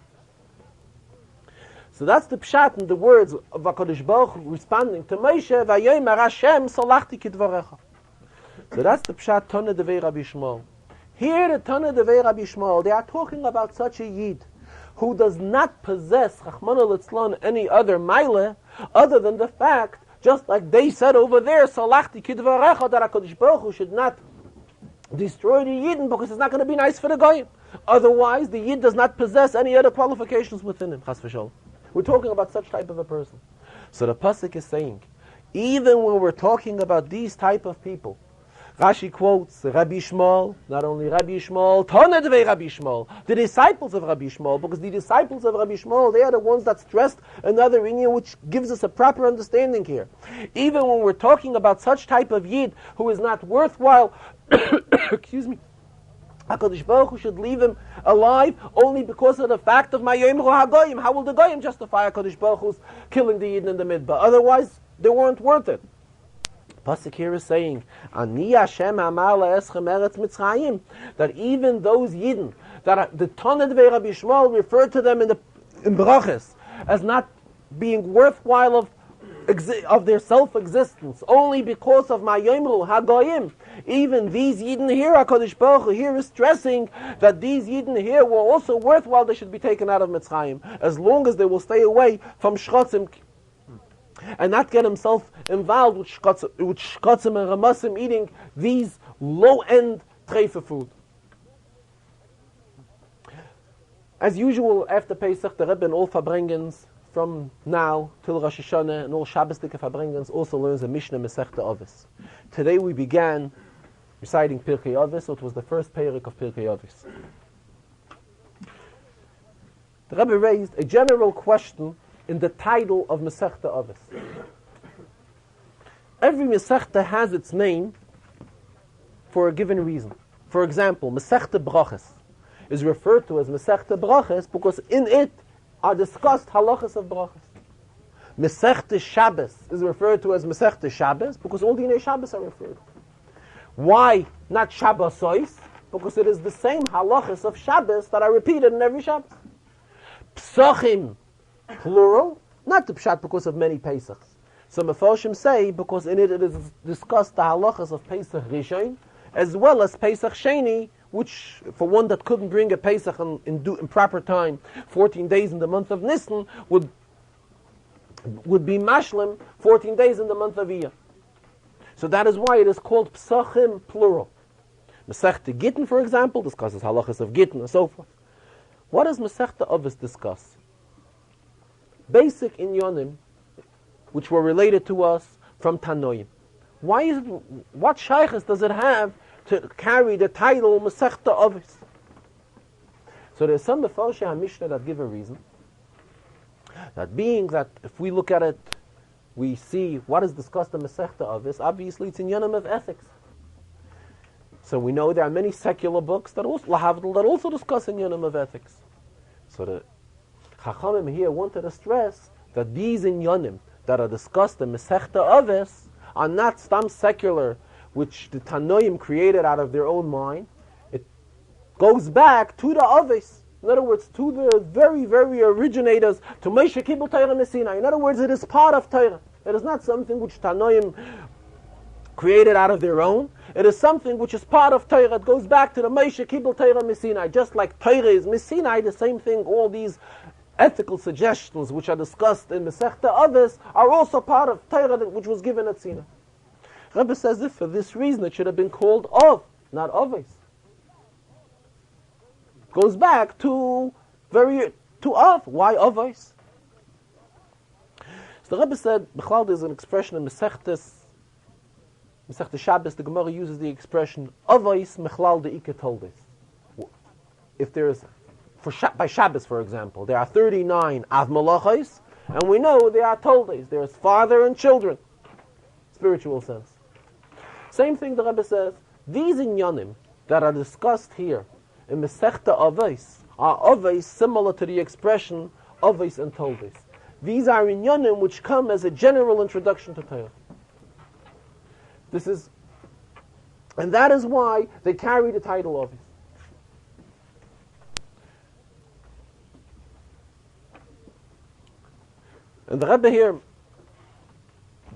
So that's the pshat in the words of HaKadosh Baruch Hu responding to Moshe, Vayomer Hashem salachti kidvarecha. So that's the pshat Tana Devei Rabbi Shmuel. Here the Tana Devei Rabbi Shmuel, they are talking about such a yid who does not possess Rachmana litzlan any other maile other than the fact, just like they said over there, salachti kidvarecha, that HaKadosh Baruch Hu should not destroy the Yidden because it's not going to be nice for the Goyim. Otherwise, the Yid does not possess any other qualifications within him. Chas v'sholom. We're talking about such type of a person. So the pasuk is saying, even when we're talking about these type of people, Rashi quotes Rabbi Shmuel, not only Rabbi Shmuel, Tana Devei Rabbi Shmuel, the disciples of Rabbi Shmuel, because the disciples of Rabbi Shmuel, they are the ones that stressed another inyan which gives us a proper understanding here. Even when we're talking about such type of Yid who is not worthwhile, excuse me, HaKadosh Baruch Hu should leave him alive only because of the fact of Mayomru HaGoyim. How will the Goyim justify HaKadosh Baruch Hu's killing the Yidden in the Midbar? Otherwise, they weren't worth it. Pasuk here is saying, Ani Hashem Amar La'eschem Eretz Mitzrayim, that even those Yidden, that the Tana Devei Rabbi Shmuel referred to them in Brachas as not being worthwhile of their self-existence, only because of Mayomru HaGoyim. Even these Yidden here, HaKadosh Baruch Hu here is stressing that these Yidden here were also worthwhile, they should be taken out of Mitzrayim, as long as they will stay away from Shchotzim and not get himself involved with shkotzim and ramasim, eating these low-end treifa food. As usual, after Pesach, the Rebbe and all Farbrengens from now till Rosh Hashanah and all Shabbosdik Farbrengens also learns a Mishnah Masechta Avos. Today we began reciting Pirkei Avos, so it was the first Perek of Pirkei Avos. The Rebbe raised a general question in the title of Masechta Avos. Every Masechta has its name for a given reason. For example, Masechta Brachas is referred to as Masechta Brachas because in it are discussed halachas of Brachas. Masechta Shabbos is referred to as Masechta Shabbos because all Dinei Shabbos are referred. Why not Shabbosos? Because it is the same halachas of Shabbos that are repeated in every Shabbos. Psachim, plural, not the pshat because of many Pesachs. Some Mefarshim say because in it is discussed the halachas of Pesach Rishon as well as Pesach Sheni, which for one that couldn't bring a Pesach in proper time, 14 days in the month of Nisan, would be mashlim 14 days in the month of Iyar. So that is why it is called Psachim, plural. Masechta Gittin, for example, discusses halachas of Gittin and so forth. What does Masechta Avos discuss? Basic inyonim, which were related to us from Tanoim. What shaykhs does it have to carry the title Masechta Avos? So there's some Mefarshei HaMishnah that give a reason. That being that if we look at it, we see what is discussed in Masechta Avos. Obviously, it's in Yonim of ethics. So we know there are many secular books that also discuss in Yonim of ethics. So the Chachamim here wanted to stress that these inyonim that are discussed in Masechta Avos are not stam secular, which the Tanoim created out of their own mind. It goes back to the Avos. In other words, to the very, very originators, to Moshe Kibbutz Torah Mesinai. In other words, it is part of Torah. It is not something which Tanoim created out of their own. It is something which is part of Torah. It goes back to the Moshe Kibbutz Torah Mesinai. Just like Torah is Mesinai, the same thing, all these ethical suggestions which are discussed in Masechta Avos are also part of Torah which was given at Sinai. Rebbe says that for this reason it should have been called Av, not Avos. Goes back to Av. Why Avos? So the Rebbe said, B'chlal, there's an expression in Masechta Shabbos, the Gemara uses the expression Avos Mechlal De'ika Toldes. If there's by Shabbos, for example, there are 39 Av Malachos, and we know there are Toldes. There's father and children, spiritual sense. Same thing the Rebbe says, these inyanim that are discussed here in Masechta Avos are Avos similar to the expression Avos and Toldes. These are inyanim which come as a general introduction to Torah. And that is why they carry the title Avos. And the Rebbe here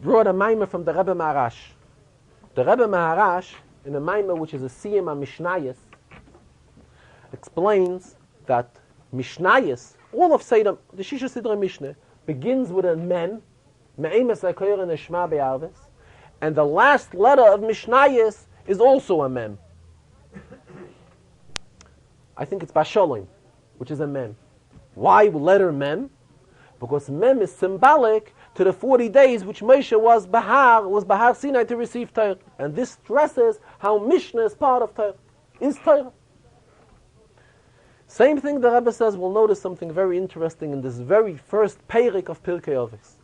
brought a Maimah from the Rebbe Maharash. The Rebbe Maharash, in a Maimah which is a Siyam HaMishnayos, explains that Mishnayos, all of Seder, the Shisha Sidra Mishnah, begins with a Mem, Me'emes HaKoyer and Shema Be'arves, and the last letter of Mishnayos is also a Mem. I think it's Basholim, which is a Mem. Why letter Mem? Because Mem is symbolic to the 40 days which Moshe was Bahar Sinai to receive Torah. And this stresses how Mishnah is part of Torah, is Torah. Same thing the Rebbe says, we'll notice something very interesting in this very first Perek of Pirkei Avos.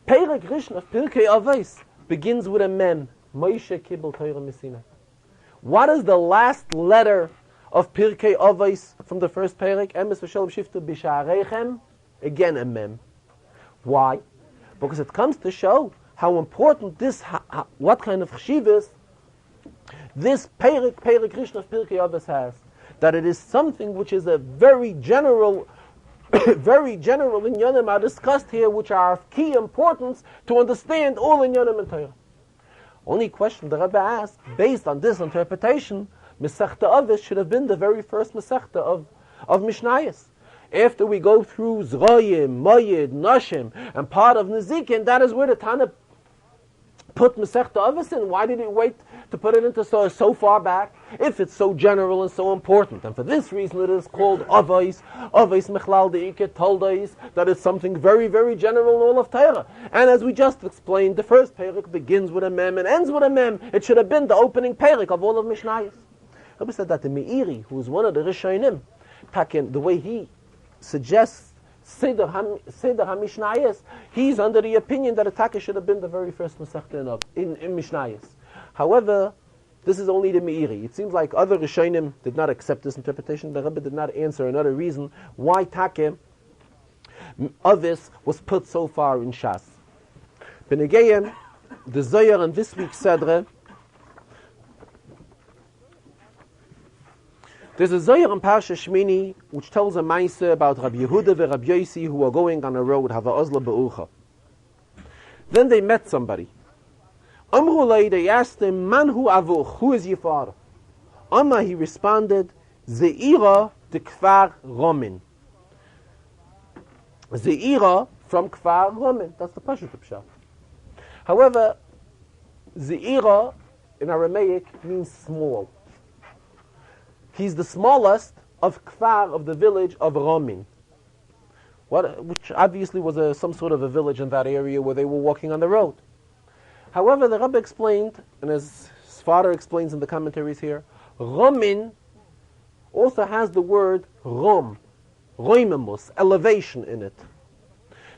Perek Rishon of Pirkei Avos begins with a Mem, Moshe Kibel Torah Misinai. What is the last letter of Pirkei Avos from the first Perek? Emes v'shalom shiftu b'sha'areichem, again a Mem. Why? Because it comes to show how important this, what kind of chshivas this Perek Rishon of Pirkei Avos has. That it is something which is a very general inyanim are discussed here, which are of key importance to understand all inyanim in Torah. Only question the Rebbe asked, based on this interpretation, Masechta Avos should have been the very first Masechta of Mishnayos. After we go through Zroyim, Moyed, Noshim, and part of Nezikin, that is where the Tana put Masechta Avos in. Why did he wait to put it into so far back, if it's so general and so important? And for this reason it is called Avos Mechlal De'ike Toldais, that is something very, very general in all of Torah. And as we just explained, the first Perek begins with a Mem and ends with a Mem. It should have been the opening Perek of all of Mishnayos. Rabbi said that the Meiri, who is one of the Rishonim, the way he suggests Seder HaMishnayos, he's under the opinion that Ataka should have been the very first Masechta in Mishnayos. However, this is only the Meiri. It seems like other Rishonim did not accept this interpretation. The Rebbe did not answer another reason why Take Avos was put so far in Shas. Benegayim, the Zohar in this week's Sedre, there's a Zohar in Parsha Shemini which tells a Maaseh about Rabbi Yehuda and Rabbi Yossi who were going on a road, Hava Ozla Be'ucha. Then they met somebody. Amrulay, they asked him, Man hu avuch, who is your father? Amma, he responded, Ze'ira de Kfar Romin. Ze'ira from Kfar Romin. That's the Pashut Pshat. However, Ze'ira in Aramaic means small. He's the smallest of Kfar, of the village of Romin. Which obviously was some sort of a village in that area where they were walking on the road. However, the Rebbe explained, and as his father explains in the commentaries here, Romin also has the word Rom, Roimemus, elevation in it.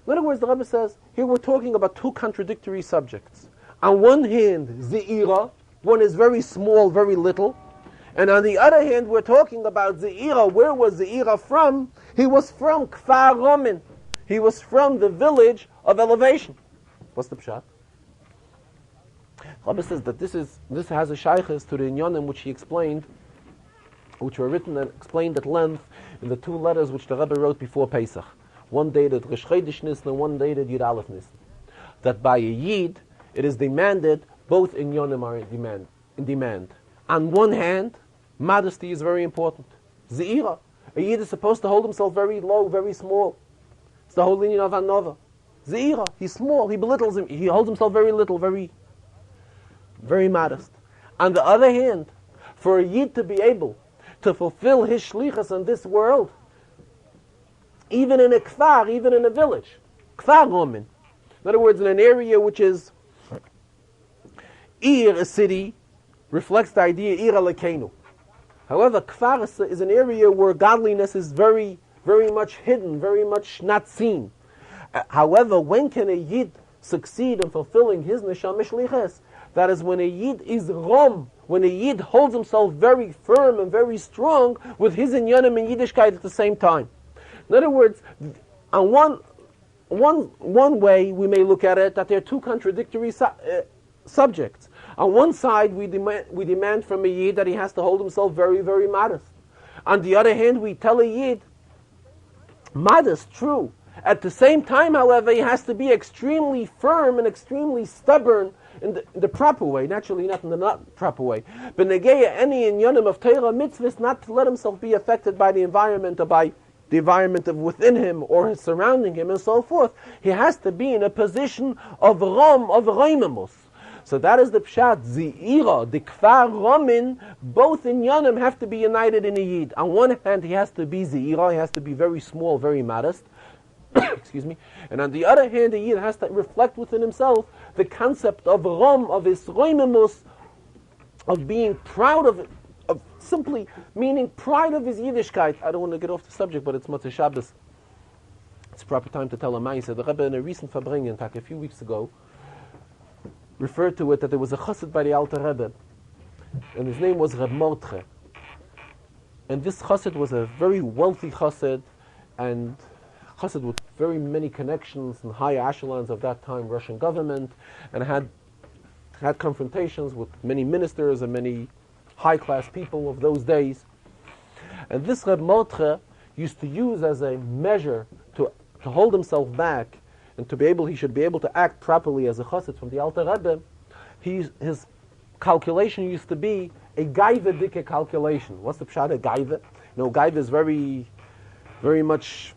In other words, the Rebbe says, here we're talking about two contradictory subjects. On one hand, Ze'ira, one is very small, very little, and on the other hand, we're talking about Ze'ira. Where was Ze'ira from? He was from Kfar Romin. He was from the village of elevation. What's the pshat? Rabbi says that this has a shaykhis to the inyanim which he explained, which were written and explained at length in the two letters which the Rebbe wrote before Pesach. One dated Rosh Chodesh Nisan and one dated Yud Aleph Nisan. That by a Yid, it is demanded, both inyanim are in demand. On one hand, modesty is very important. Ze'ira. A Yid is supposed to hold himself very low, very small. It's the whole inyan of Anova. Ze'ira. He's small. He belittles him. He holds himself very little, very modest. On the other hand, for a Yid to be able to fulfill his shlichus in this world, even in a kfar, even in a village, kfar romin, in other words, in an area which is Ir, a city, reflects the idea Ir alekenu. However, kfar is an area where godliness is very, very much hidden, very much not seen. However, when can a Yid succeed in fulfilling his neshama shlichus? That is when a Yid is rom, when a Yid holds himself very firm and very strong with his inyanim and Yiddishkeit at the same time. In other words, on one way we may look at it that there are two contradictory subjects. On one side, we demand from a Yid that he has to hold himself very, very modest. On the other hand, we tell a Yid, modest, true. At the same time, however, he has to be extremely firm and extremely stubborn in the proper way, naturally not in the not proper way. Benegeya any inyanim of Torah mitzvahs, not to let himself be affected by the environment or by the environment of within him or his surrounding him and so forth. He has to be in a position of reimamus. So that is the pshat, Ze'ira, the Kfar Ramin, both in Yanim have to be united in a Yid. On one hand, he has to be Ze'ira, he has to be very small, very modest. Excuse me. And on the other hand, the Yid has to reflect within himself the concept of Ram, of his Reimamus, of being proud of simply meaning pride of his Yiddishkeit. I don't want to get off the subject, but it's Motzei Shabbos. It's a proper time to tell a Ma'aseh. The Rebbe in a recent Farbrengen, a few weeks ago, referred to it that there was a chassid by the Alter Rebbe, and his name was Reb Mordche. And this chassid was a very wealthy chassid, and chassid with very many connections in high echelons of that time, Russian government, and had confrontations with many ministers and many high-class people of those days. And this Reb Mordche used to use as a measure to hold himself back and he should be able to act properly as a chassid from the Alter Rebbe. His calculation used to be a gaiva dike calculation. What's the pshat of gaiva? Gaiva is very, very much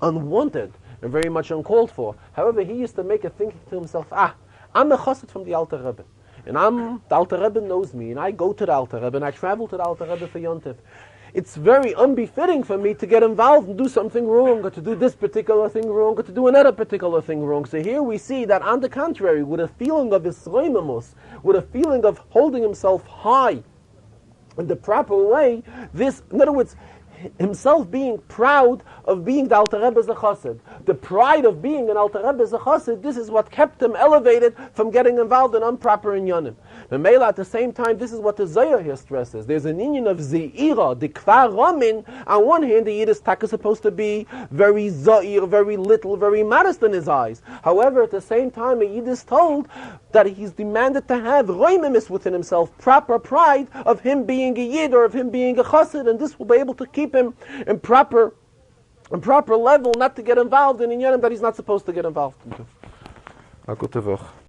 unwanted and very much uncalled for. However, he used to make a thinking to himself, I'm a chassid from the Alter Rebbe. And the Alter Rebbe knows me, and I go to the Alter Rebbe, and I travel to the Alter Rebbe for Yontif. It's very unbefitting for me to get involved and do something wrong, or to do this particular thing wrong, or to do another particular thing wrong. So here we see that, on the contrary, with a feeling of Yisroimamus, with a feeling of holding himself high in the proper way, in other words, himself being proud of being the Alter Rebbe's a chassid. The pride of being an Alter Rebbe's a chassid, this is what kept him elevated from getting involved in improper inyanim. Memela, at the same time, this is what the Zohar here stresses. There's an inyan of Ze'ira, the Kfar Ramin. On one hand, the Yid is supposed to be very Zohir, very little, very modest in his eyes. However, at the same time, a Yid is told that he's demanded to have Roimimis within himself, proper pride of him being a Yid or of him being a chassid, and this will be able to keep him in proper level, not to get involved in inyanim that he's not supposed to get involved in.